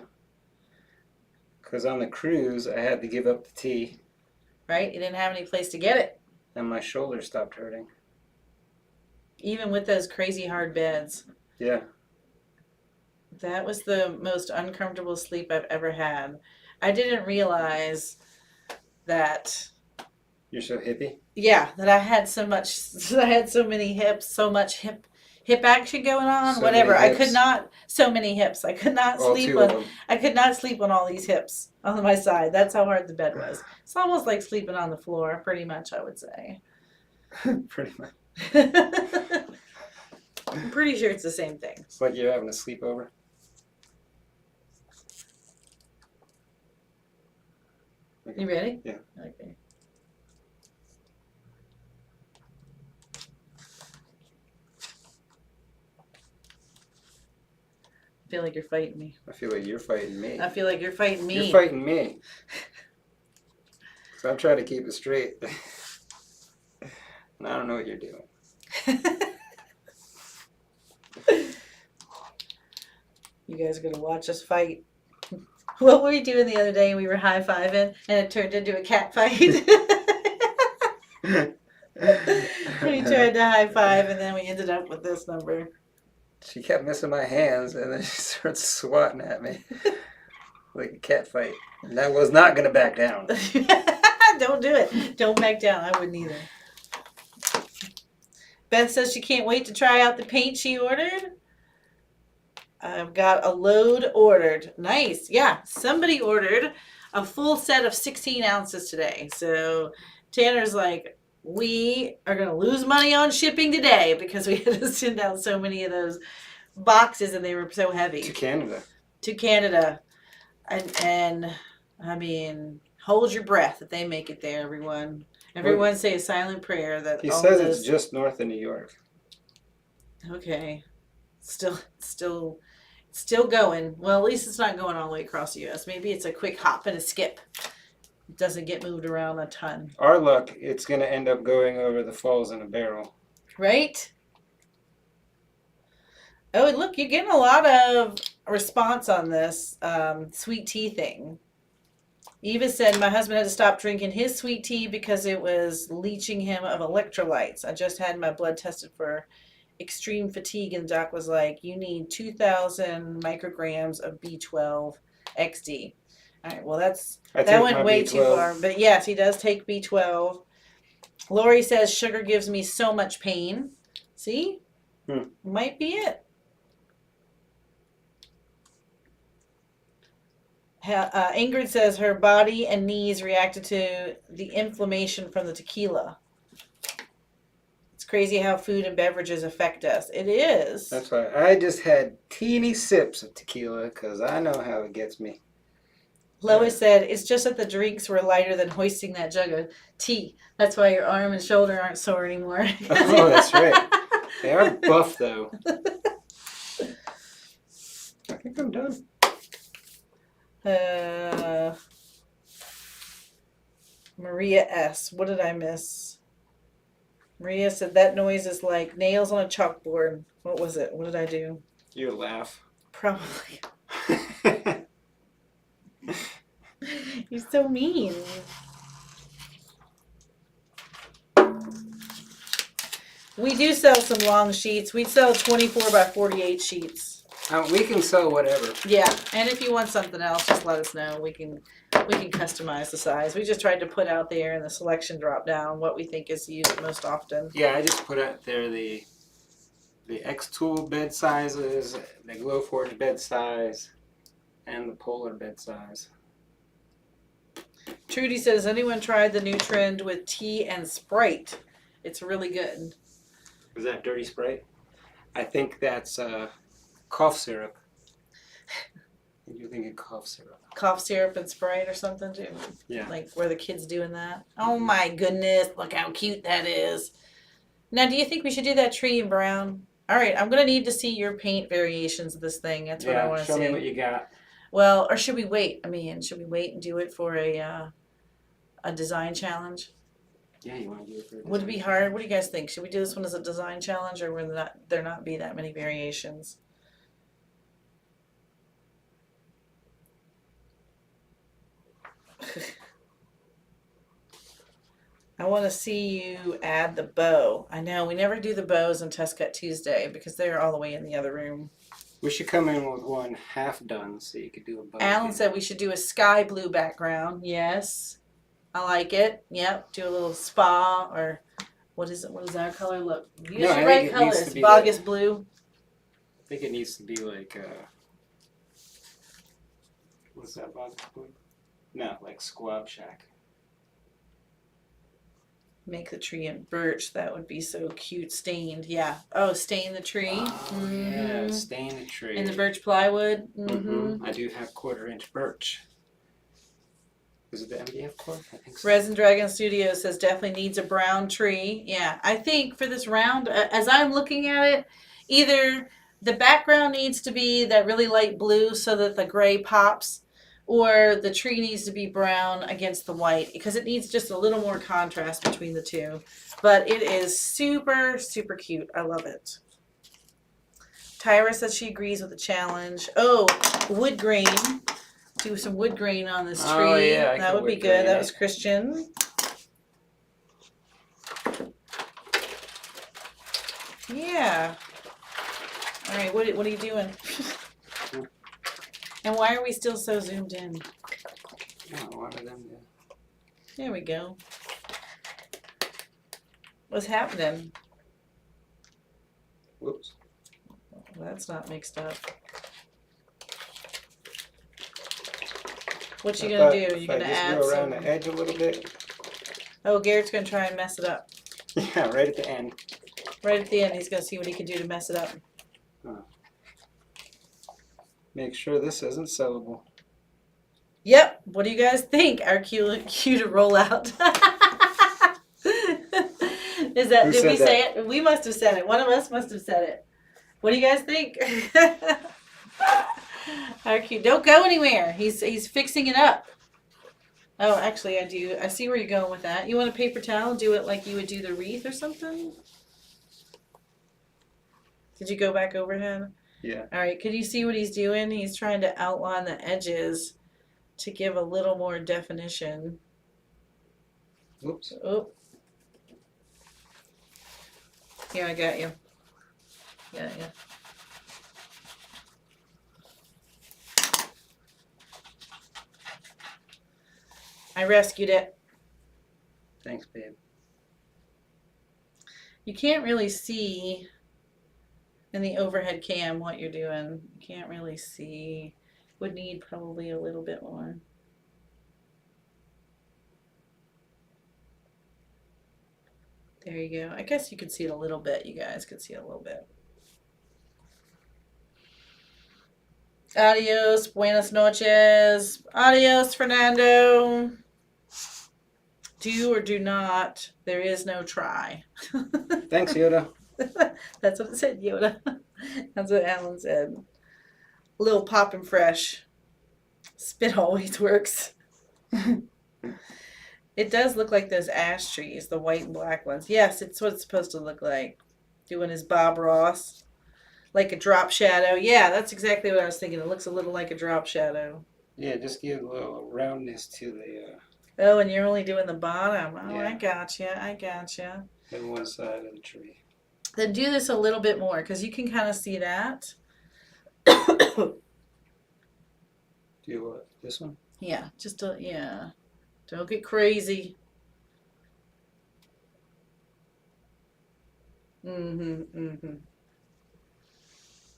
Because on the cruise, I had to give up the tea, Right? You didn't have any place to get it. and my shoulder stopped hurting. Even with those crazy hard beds. Yeah. That was the most uncomfortable sleep I've ever had. I didn't realize that, You're so hippie? yeah, that I had so many hips, so much hip action going on, So whatever. many I could hips. not, so many hips. I could not All sleep 2 on, of them. I could not sleep on all these hips on my side. That's how hard the bed was. It's almost like sleeping on the floor, pretty much, I would say. Pretty much. I'm pretty sure it's the same thing. It's like you're having a sleepover. You ready? Yeah. Okay. I feel like you're fighting me. I feel like you're fighting me. I feel like you're fighting me. You're fighting me. So I'm trying to keep it straight. And I don't know what you're doing. You guys are going to watch us fight. What were we doing the other day? We were high-fiving, and it turned into a cat fight. We tried to high-five, and then we ended up with this number. She kept missing my hands, and then she starts swatting at me like a cat fight. And I was not going to back down. Don't do it. Don't back down. I wouldn't either. Beth says she can't wait to try out the paint she ordered. I've got a load ordered. Nice. Yeah, somebody ordered a full set of 16 ounces today. So Tanner's like, we are going to lose money on shipping today because we had to send out so many of those boxes and they were so heavy. To Canada. To Canada. And I mean, hold your breath if they make it there, everyone. Everyone say a silent prayer that He all says those... it's just north of New York. Okay. Still going. Well, at least it's not going all the way across the U.S. Maybe it's a quick hop and a skip. It doesn't get moved around a ton. Our luck, it's going to end up going over the falls in a barrel. Right? Oh, and look, you're getting a lot of response on this sweet tea thing. Eva said, my husband had to stop drinking his sweet tea because it was leaching him of electrolytes. I just had my blood tested for extreme fatigue, and the doc was like, you need 2,000 micrograms of B12 XD. All right, well, that went way B12. too far. But yes, he does take B12. Lori says, sugar gives me so much pain. See? Might be it. Ingrid says her body and knees reacted to the inflammation from the tequila. It's crazy how food and beverages affect us. It is. That's why I just had teeny sips of tequila because I know how it gets me. Lois said, it's just that the drinks were lighter than hoisting that jug of tea. That's why your arm and shoulder aren't sore anymore. Oh, that's right. They are buff, though. I think I'm done. Maria S. What did I miss? Maria said that noise is like nails on a chalkboard. What was it? What did I do? You laugh. Probably. You're so mean. We do sell some long sheets. We sell 24 by 48 sheets. We can sell whatever. Yeah, and if you want something else, just let us know. We can customize the size. We just tried to put out there in the selection drop down what we think is used most often. Yeah, I just put out there the X-Tool bed sizes, the Glowforge bed size, and the Polar bed size. Trudy says, has anyone tried the new trend with tea and Sprite? It's really good. Is that Dirty Sprite? I think that's cough syrup. You're thinking cough syrup. Cough syrup and Sprite or something too? Yeah. Like where the kids doing that? Oh my goodness, look how cute that is. Now, do you think we should do that tree in brown? All right, I'm going to need to see your paint variations of this thing. That's what I want to see. Show me what you got. Well, or should we wait? I mean, should we wait and do it for a design challenge? Yeah, you want to do it for a design. Would it be hard? What do you guys think? Should we do this one as a design challenge, or will there not be that many variations? I want to see you add the bow. I know, we never do the bows on Test Cut Tuesday because they're all the way in the other room. We should come in with one half done so you could do a bow. Alan said we should do a sky blue background. Yes. I like it. Yep. Do a little spa, or what is it? What does our color look? Use No, I your think right it needs colors. to be Bogus blue. I think it needs to be like, what's that, Bogus Blue? No, like Squab Shack. Make the tree in birch. That would be so cute. Stained. Yeah. Oh, stain the tree. Oh, yeah, stain the tree. And the birch plywood. I do have 1/4-inch birch. Is it the MDF cord? I think so. Resin Dragon Studio says definitely needs a brown tree. Yeah, I think for this round, as I'm looking at it, either the background needs to be that really light blue so that the gray pops, or the tree needs to be brown against the white because it needs just a little more contrast between the two. But it is super, super cute. I love it. Tyra says she agrees with the challenge. Oh, wood grain. Do some wood grain on this tree. Oh, yeah, that would be good. That was Christian. Yeah. All right, what are you doing? And why are we still so zoomed in? Yeah, one of them. Yeah. There we go. What's happening? Whoops. Well, that's not mixed up. What you gonna do? You're gonna add go around some. the edge a little bit. Oh, Garrett's gonna try and mess it up. Yeah, right at the end. Right at the end, he's gonna see what he can do to mess it up. Make sure this isn't sellable. Yep. What do you guys think? Our cue to roll out. Is that? Who Did we said say it? We must have said it. One of us must have said it. What do you guys think? Our cue. Don't go anywhere. He's fixing it up. Oh, actually, I do. I see where you're going with that. You want a paper towel? Do it like you would do the wreath or something? Did you go back overhead? Yeah. All right. Could you see what he's doing? He's trying to outline the edges to give a little more definition. Oops. Oh. Here, I got you. Yeah. I rescued it. Thanks, babe. You can't really see in the overhead cam what you're doing. You can't really see. Would need probably a little bit more. There you go. I guess you could see it a little bit. You guys could see it a little bit. Adios, buenas noches. Adios, Fernando. Do or do not. There is no try. Thanks, Yoda. That's what it said, Yoda. That's what Alan said. A little poppin' fresh. Spit always works. It does look like those ash trees, the white and black ones. Yes, it's what it's supposed to look like. Doing his Bob Ross. Like a drop shadow. Yeah, that's exactly what I was thinking. It looks a little like a drop shadow. Yeah, just give a little roundness to the Oh, and you're only doing the bottom. Oh, Yeah. I gotcha. on one side of the tree. Then do this a little bit more because you can kind of see that. Do what? This one? Yeah, just yeah. Don't get crazy.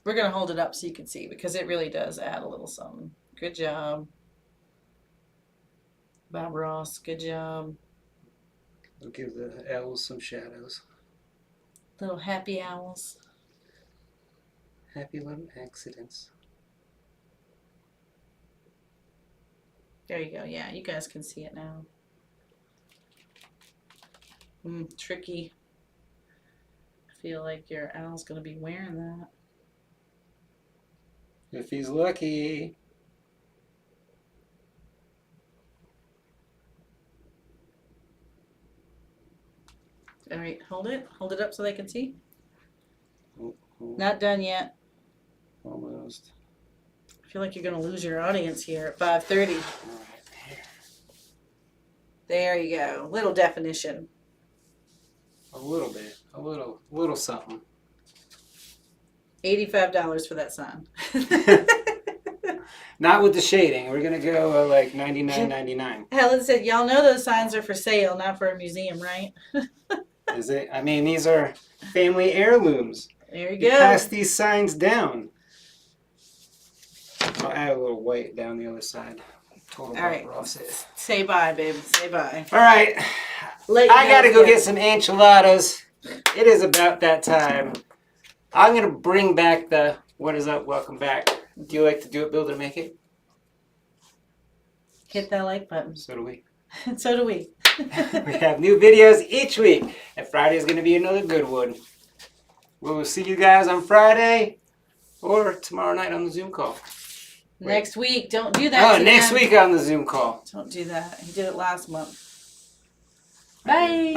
We're gonna hold it up so you can see because it really does add a little something. Good job, Bob Ross. Good job. We'll give the owls some shadows. Little happy owls. Happy little accidents. There you go. Yeah, you guys can see it now. Tricky. I feel like your owl's gonna be wearing that. If he's lucky. All right, hold it. Hold it up so they can see. Oh, Not done yet. almost. I feel like you're gonna lose your audience here at 5:30. All right, there. There you go. Little definition. A little bit. A little something. $85 for that sign. Not with the shading. We're gonna go like $99.99. Helen said, "Y'all know those signs are for sale, not for a museum, right?" Is it? I mean, these are family heirlooms. There you You go. pass these signs down. I'll add a little white down the other side. Total All right. Bob Ross is. Say bye, babe. Say bye. All right. I gotta go get some enchiladas. It is about that time. I'm gonna bring back the what is up? Welcome back. Do you like to do it, Build It, Make It? Hit that like button. So do we. So do we. We have new videos each week, and Friday is gonna be another good one. We will see you guys on Friday or tomorrow night on the Zoom call. Next week. Don't do that. Oh, next Sam. week on the Zoom call. Don't do that. He did it last month. Bye.